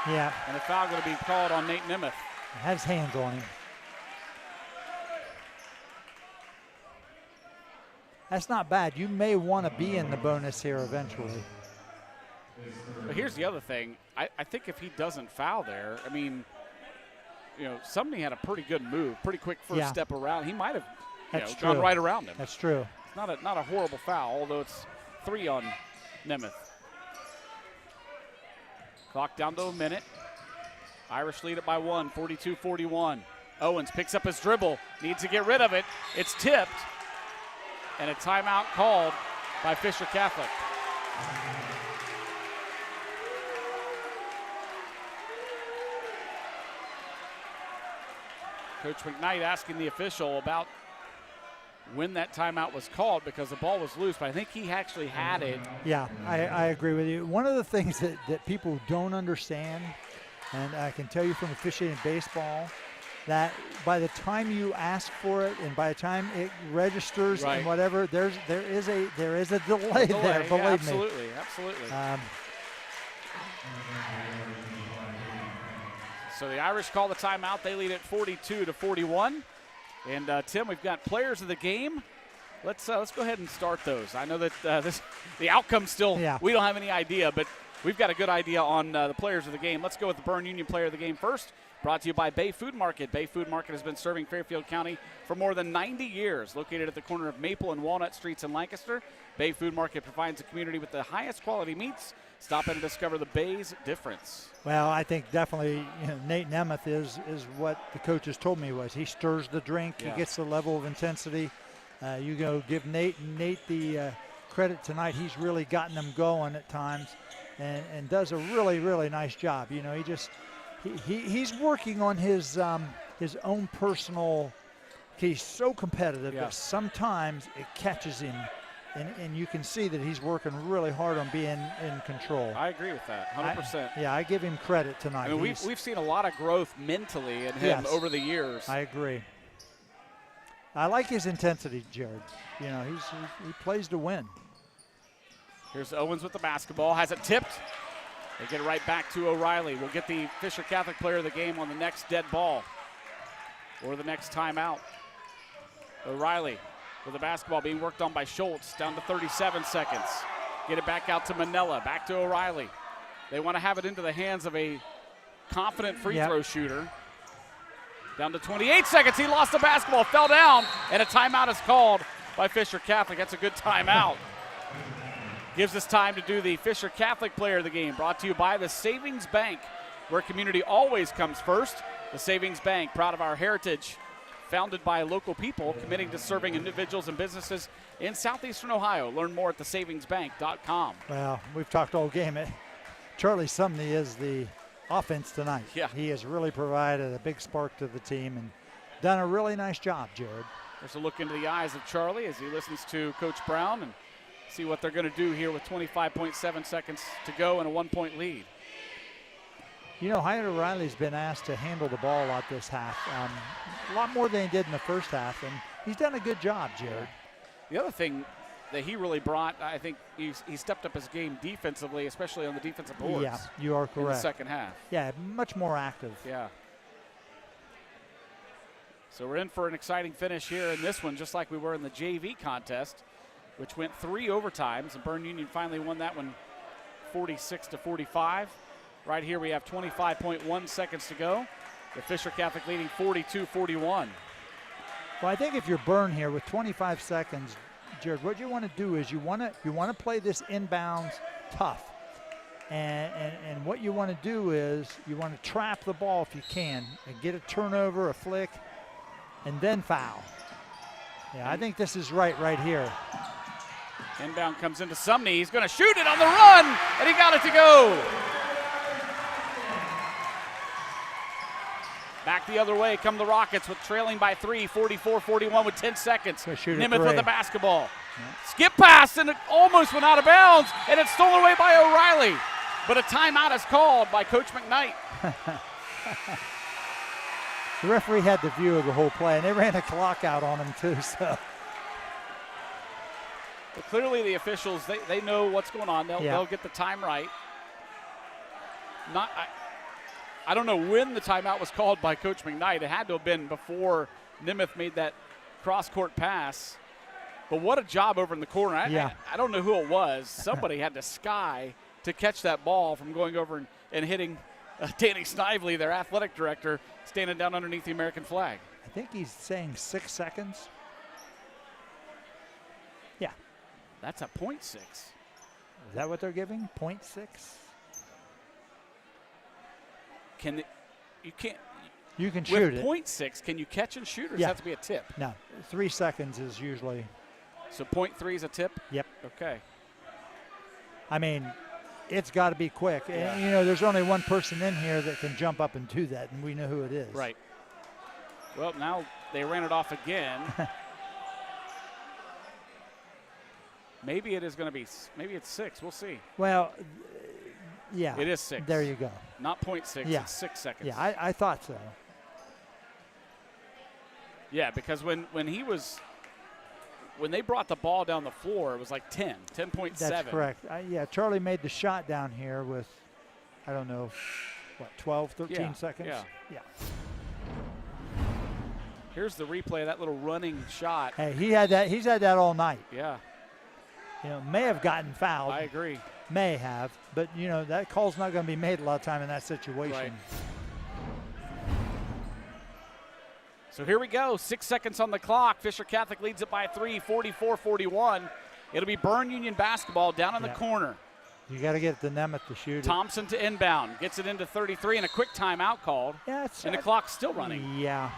Yeah. And a foul going to be called on Nate Nemeth. Has hands on him. That's not bad. You may want to be in the bonus here eventually. But here's the other thing. I think if he doesn't foul there, I mean, you know, Sumney had a pretty good move, pretty quick first step around. He might have gone right around him. That's true. It's not a horrible foul, although it's 3 on Nemeth. Clock down to a minute. Irish lead it by 1, 42-41. Owens picks up his dribble, needs to get rid of it. It's tipped, and a timeout called by Fisher Catholic. Coach McKnight asking the official about when that timeout was called because the ball was loose, but I think he actually had it. Yeah, I agree with you. One of the things that people don't understand, and I can tell you from officiating baseball, that by the time you ask for it and by the time it registers and whatever, there is a delay there. Believe me. Absolutely. So the Irish call the timeout. They lead it 42-41. And Tim, we've got players of the game. Let's go ahead and start those. I know that the outcome still we don't have any idea, but we've got a good idea on the players of the game. Let's go with the Berne Union player of the game first. Brought to you by Bay Food Market. Bay Food Market has been serving Fairfield County for more than 90 years. Located at the corner of Maple and Walnut Streets in Lancaster, Bay Food Market provides the community with the highest quality meats. Stop in and discover the Bay's difference. Well, I think definitely Nate Nemeth is what the coaches told me was. He stirs the drink. He gets the level of intensity. You go give Nate the credit tonight. He's really gotten them going at times and does a really, really nice job. You know, he's working on his own personal. He's so competitive that sometimes it catches him. And you can see that he's working really hard on being in control. I agree with that, 100%. I give him credit tonight. I mean, we've seen a lot of growth mentally in him over the years. I agree. I like his intensity, Jared. You know, he plays to win. Here's Owens with the basketball, has it tipped. They get it right back to O'Reilly. We'll get the Fisher Catholic player of the game on the next dead ball or the next timeout. O'Reilly with the basketball being worked on by Schultz, down to 37 seconds. Get it back out to Manella, back to O'Reilly. They want to have it into the hands of a confident free throw shooter. Down to 28 seconds, he lost the basketball, fell down, and a timeout is called by Fisher Catholic. That's a good timeout. Gives us time to do the Fisher Catholic player of the game, brought to you by the Savings Bank, where community always comes first. The Savings Bank, proud of our heritage. Founded by local people, committing to serving individuals and businesses in southeastern Ohio. Learn more at thesavingsbank.com. Well, we've talked all game. Charlie Sumney is the offense tonight. Yeah. He has really provided a big spark to the team and done a really nice job, Jared. There's a look into the eyes of Charlie as he listens to Coach Brown and see what they're going to do here with 25.7 seconds to go and a 1-point lead. You know, Hyatt O'Reilly's been asked to handle the ball a lot this half, a lot more than he did in the first half, and he's done a good job, Jared. The other thing that he really brought, I think he stepped up his game defensively, especially on the defensive boards. Yeah, you are correct. In the second half. Yeah, much more active. Yeah. So we're in for an exciting finish here in this one, just like we were in the JV contest. which went 3 overtimes, and Berne Union finally won that one 46-45. Right here we have 25.1 seconds to go. The Fisher Catholic leading 42-41. Well, I think if you're Berne here with 25 seconds, Jared, what you want to do is you want to play this inbounds tough. And what you want to do is you want to trap the ball if you can and get a turnover, a flick, and then foul. Yeah, I think this is right here. Inbound comes into Sumney. He's going to shoot it on the run, and he got it to go. Back the other way come the Rockets with trailing by 3, 44-41 with 10 seconds. Nimith with the basketball. Yeah. Skip pass, and it almost went out of bounds, and it's stolen away by O'Reilly. But a timeout is called by Coach McKnight. The referee had the view of the whole play, and they ran a clock out on him too. So. But clearly the officials, they know what's going on. They'll get the time right. I don't know when the timeout was called by Coach McKnight. It had to have been before Nimith made that cross-court pass. But what a job over in the corner. I don't know who it was. Somebody had to sky to catch that ball from going over and hitting Danny Snively, their athletic director, standing down underneath the American flag. I think he's saying 6 seconds. Yeah. That's a .6. Is that what they're giving? .6? You can shoot it. With .6, can you catch and shoot, or does it have to be a tip? No, 3 seconds is usually. So .3 is a tip? Yep. Okay. I mean, it's got to be quick. Yeah. And, there's only one person in here that can jump up and do that, and we know who it is. Right. Well, now they ran it off again. Maybe it is going to be, maybe it's 6. We'll see. Well, yeah. It is 6. There you go. Not .6, it's 6 seconds. Yeah, I thought so. Yeah, because when they brought the ball down the floor, it was like 10.7. That's correct. Charlie made the shot down here with, I don't know, 12, 13 seconds? Yeah. Here's the replay of that little running shot. Hey, he's had that all night. Yeah. May have gotten fouled. I agree. May have, but that call's not going to be made a lot of time in that situation. Right. So here we go, 6 seconds on the clock. Fisher Catholic leads it by 3, 44-41. It'll be Berne Union basketball down in the corner. You got to get the Nemeth to shoot Thompson to inbound, gets it into 33, and a quick timeout called. Yeah, and the clock's still running. Yeah.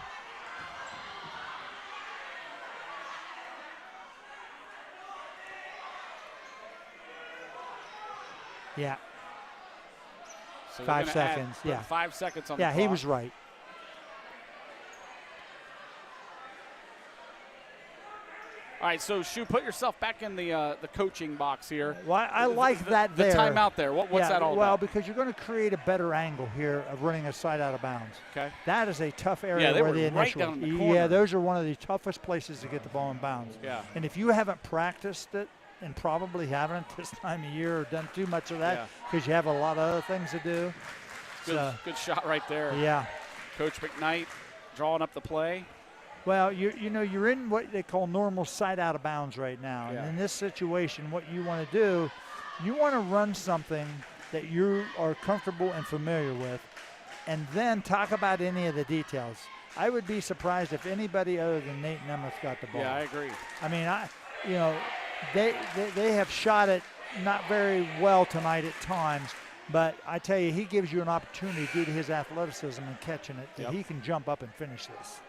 Yeah. So 5 seconds. 5 seconds on the clock. Yeah, he was right. All right, so Shu, put yourself back in the coaching box here. Well, I like that there. The timeout there. What's that all about? Well, because you're going to create a better angle here of running a side out of bounds. Okay. That is a tough area where the right initial. down in the corner. Yeah, those are one of the toughest places to get the ball in bounds. Yeah. And if you haven't practiced it, and probably haven't this time of year or done too much of that because you have a lot of other things to do. Good shot right there. Yeah. Coach McKnight drawing up the play. Well, you're in what they call normal side out of bounds right now. Yeah. And in this situation, what you want to do, you want to run something that you are comfortable and familiar with, and then talk about any of the details. I would be surprised if anybody other than Nate Nemeth got the ball. Yeah, I agree. I mean, They have shot it not very well tonight at times, but I tell you, he gives you an opportunity due to his athleticism and catching it that he can jump up and finish this.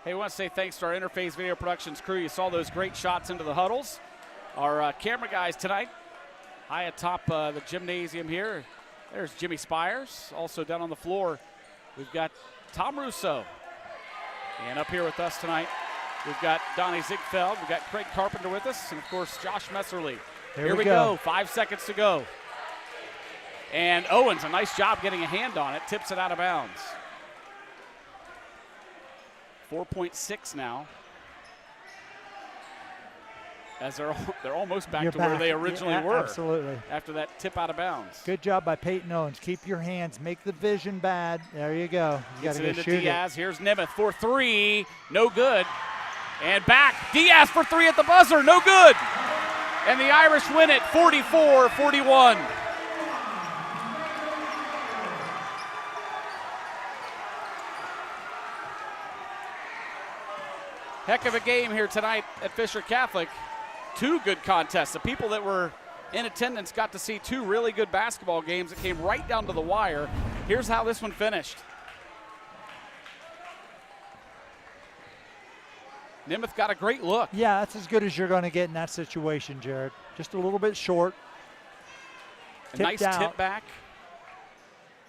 Hey, we want to say thanks to our Interface Video Productions crew. You saw those great shots into the huddles. Our camera guys tonight, high atop the gymnasium here. There's Jimmy Spires. Also down on the floor, we've got Tom Russo. And up here with us tonight, we've got Donnie Ziegfeld. We've got Craig Carpenter with us. And, of course, Josh Messerly. Here we go. 5 seconds to go. And Owens, a nice job getting a hand on it. Tips it out of bounds. 4.6 now. As they're almost back to where they originally were. Absolutely. After that tip out of bounds. Good job by Peyton Owens. Keep your hands. Make the vision bad. There you go. You got to go shoot Diaz. Here's Nemeth for 3. No good. And back. Diaz for 3 at the buzzer. No good. And the Irish win it 44-41. Heck of a game here tonight at Fisher Catholic. Two good contests. The people that were in attendance got to see two really good basketball games that came right down to the wire. Here's how this one finished. Nimith got a great look. Yeah, that's as good as you're going to get in that situation, Jared. Just a little bit short. A nice tip back.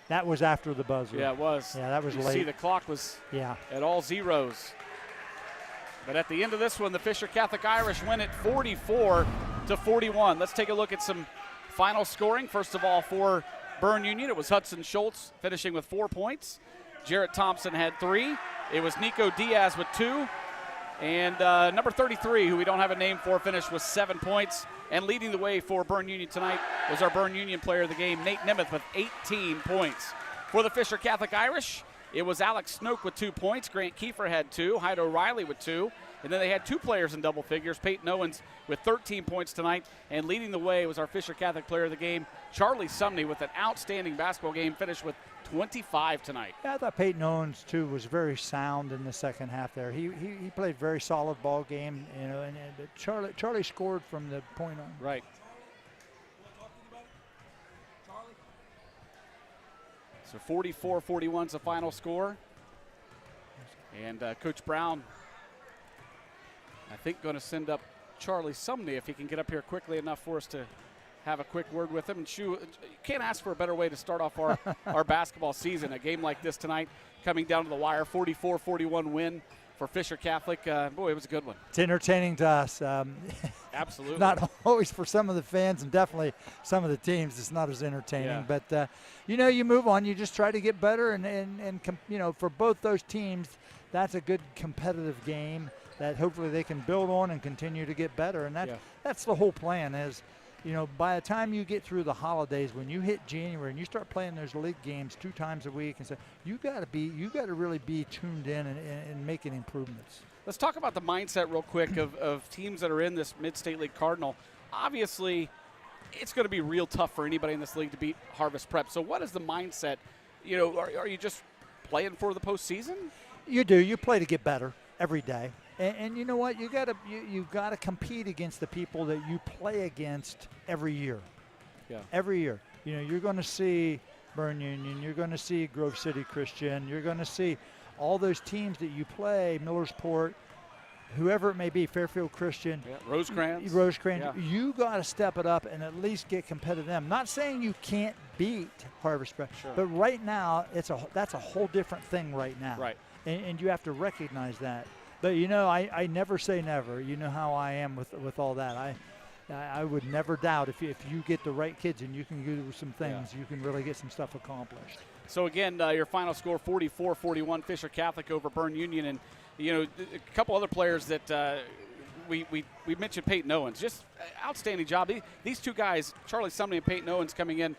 That was after the buzzer. Yeah, it was. Yeah, that was you late. See, the clock was at all zeros. But at the end of this one, the Fisher Catholic Irish win it 44-41. Let's take a look at some final scoring. First of all, for Berne Union, it was Hudson Schultz finishing with 4 points. Jarrett Thompson had 3. It was Nico Diaz with 2. And number 33, who we don't have a name for, finished with 7 points. And leading the way for Berne Union tonight was our Berne Union player of the game, Nate Nimith, with 18 points. For the Fisher Catholic Irish, it was Alex Snoke with 2 points. Grant Kiefer had 2. Hyde O'Reilly with 2. And then they had 2 players in double figures. Peyton Owens with 13 points tonight. And leading the way was our Fisher Catholic player of the game, Charlie Sumney, with an outstanding basketball game, finished with 25 tonight. Yeah, I thought Peyton Owens, too, was very sound in the second half there. He played a very solid ball game, you know, and Charlie scored from the point on. Right. So 44-41 is the final score. And Coach Brown, I think, going to send up Charlie Sumney if he can get up here quickly enough for us to have a quick word with him. And you can't ask for a better way to start off our basketball season. A game like this tonight, coming down to the wire, 44-41 win for Fisher Catholic. Boy, it was a good one. It's entertaining to us. Absolutely. Not always for some of the fans, and definitely some of the teams. It's not as entertaining. Yeah. But, you know, you move on. You just try to get better. And you know, for both those teams, that's a good competitive game that hopefully they can build on and continue to get better. And that's the whole plan is, you know, by the time you get through the holidays, when you hit January and you start playing those league games 2 times a week, and so you got to really be tuned in and making improvements. Let's talk about the mindset real quick of teams that are in this Mid-State League Cardinal. Obviously, it's going to be real tough for anybody in this league to beat Harvest Prep. So what is the mindset? You know, are you just playing for the postseason? You do. You play to get better every day. And you know what? You gotta compete against the people that you play against every year. Yeah. Every year. You know, you're going to see Berne Union. You're going to see Grove City Christian. You're going to see all those teams that you play, Millersport, whoever it may be, Fairfield Christian. Yeah. Rosecrans. Yeah. You got to step it up and at least get competitive with them. Not saying you can't beat Harvest Prep, but right now that's a whole different thing right now. Right. And you have to recognize that. But, you know, I never say never. You know how I am with all that. I would never doubt if you get the right kids and you can do some things, you can really get some stuff accomplished. So, again, your final score, 44-41, Fisher Catholic over Berne Union. And, you know, a couple other players that we mentioned, Peyton Owens. Just outstanding job. These 2 guys, Charlie Sumney and Peyton Owens, coming in,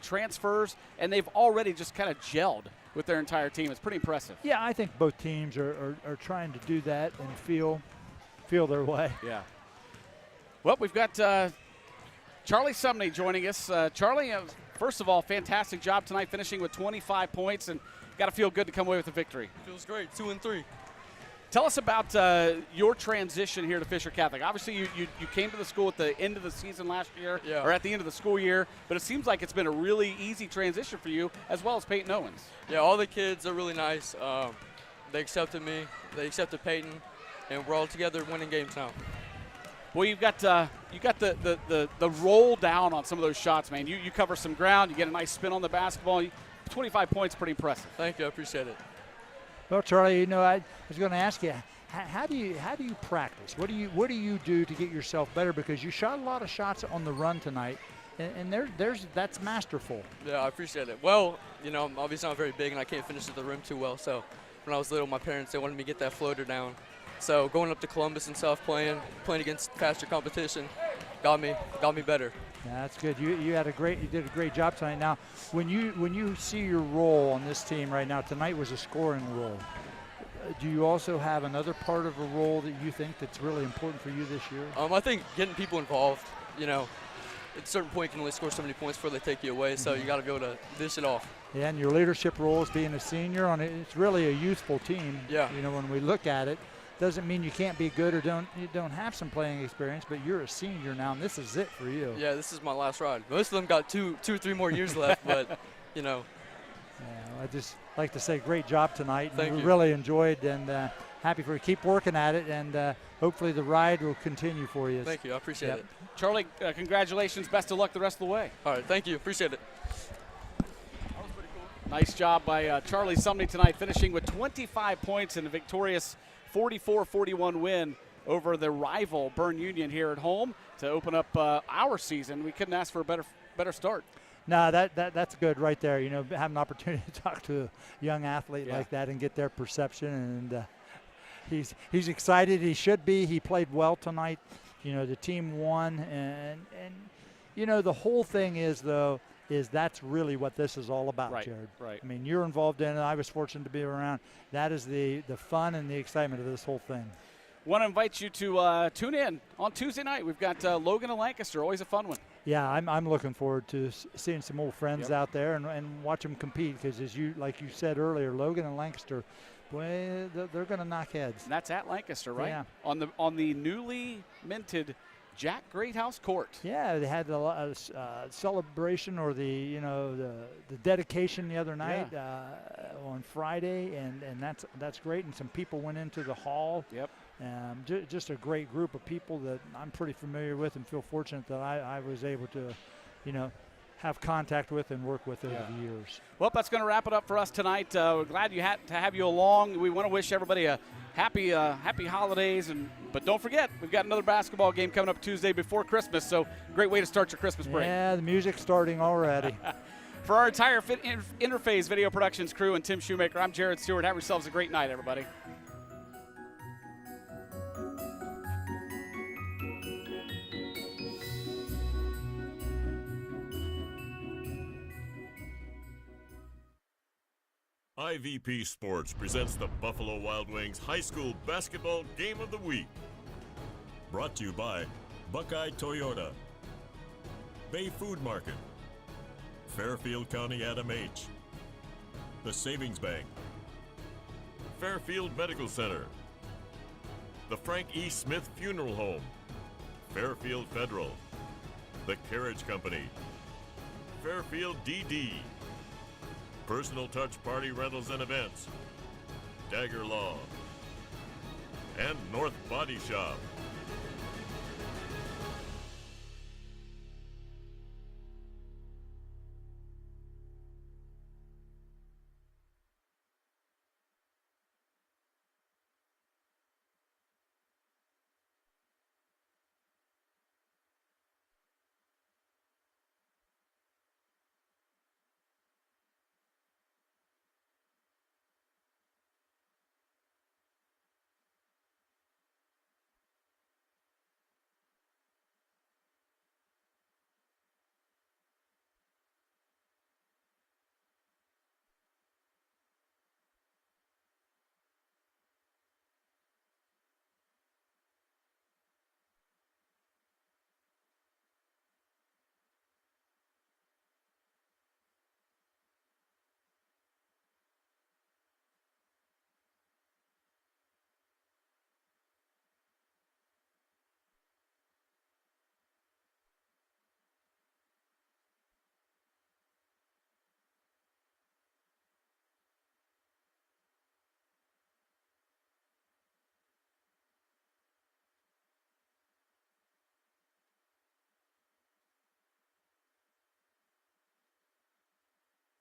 transfers, and they've already just kind of gelled with their entire team. It's pretty impressive. Yeah, I think both teams are trying to do that and feel their way. Yeah. Well, we've got Charlie Sumney joining us. Charlie, first of all, fantastic job tonight, finishing with 25 points, and got to feel good to come away with a victory. Feels great, 2-3. Tell us about your transition here to Fisher Catholic. Obviously, you came to the school at the end of the season last year, or at the end of the school year, but it seems like it's been a really easy transition for you, as well as Peyton Owens. Yeah, all the kids are really nice. They accepted me, they accepted Peyton, and we're all together winning games now. Well, you got the roll down on some of those shots, man. You cover some ground, you get a nice spin on the basketball. 25 points, pretty impressive. Thank you, I appreciate it. Well, Charlie, you know, I was going to ask you, how do you practice? What do you do to get yourself better? Because you shot a lot of shots on the run tonight, and that's masterful. Yeah, I appreciate it. Well, you know, obviously I'm very big and I can't finish at the rim too well. So when I was little, my parents, they wanted me to get that floater down. So going up to Columbus and stuff, playing against faster competition, got me better. Yeah, that's good. You did a great job tonight. Now, when you see your role on this team right now, tonight was a scoring role. Do you also have another part of a role that you think that's really important for you this year? I think getting people involved. you know, at a certain point you can only score so many points before they take you away, so you got to be able to dish it off. Yeah, and your leadership role is being a senior on it. It's really a youthful team. Yeah. You know, when we look at it, doesn't mean you can't be good or you don't have some playing experience, but you're a senior now, and this is it for you. Yeah, this is my last ride. Most of them got two or three more years left, but, you know. Yeah, I just like to say great job tonight. Thank you. Really enjoyed, and happy for you. Keep working at it, and hopefully the ride will continue for you. Thank you. I appreciate it. Charlie, congratulations. Best of luck the rest of the way. All right. Thank you. Appreciate it. Nice job by Charlie Sumney tonight, finishing with 25 points in a victorious 44-41 win over the rival Berne Union here at home to open up our season. We couldn't ask for a better start. No, that's good right there. You know, have an opportunity to talk to a young athlete like that and get their perception. And he's excited. He should be. He played well tonight. You know, the team won, and you know, the whole thing is that's really what this is all about, Jared. Right. I mean, you're involved in it. I was fortunate to be around. That is the fun and the excitement of this whole thing. Want to invite you to tune in on Tuesday night. We've got Logan and Lancaster, always a fun one. Yeah, I'm looking forward to seeing some old friends out there and watch them compete, because like you said earlier, Logan and Lancaster, boy, they're going to knock heads. And that's at Lancaster, right? Yeah. On the newly minted Jack Greathouse Court. Yeah, they had a celebration, or the dedication the other night on Friday, and that's great. And some people went into the hall. Yep. Just a great group of people that I'm pretty familiar with, and feel fortunate that I was able to, have contact with and work with over the years. Well, that's going to wrap it up for us tonight. We're glad to have you along. We want to wish everybody a happy holidays, but don't forget, we've got another basketball game coming up Tuesday before Christmas, so great way to start your Christmas break. Yeah, the music's starting already. For our entire Interphase Video Productions crew and Tim Shoemaker, I'm Jared Stewart. Have yourselves a great night, everybody. IVP Sports presents the Buffalo Wild Wings High School Basketball Game of the Week. Brought to you by Buckeye Toyota, Bay Food Market, Fairfield County Adam H., the Savings Bank, Fairfield Medical Center, the Frank E. Smith Funeral Home, Fairfield Federal, the Carriage Company, Fairfield DD, Personal Touch Party Rentals and Events, Dagger Law, and North Body Shop.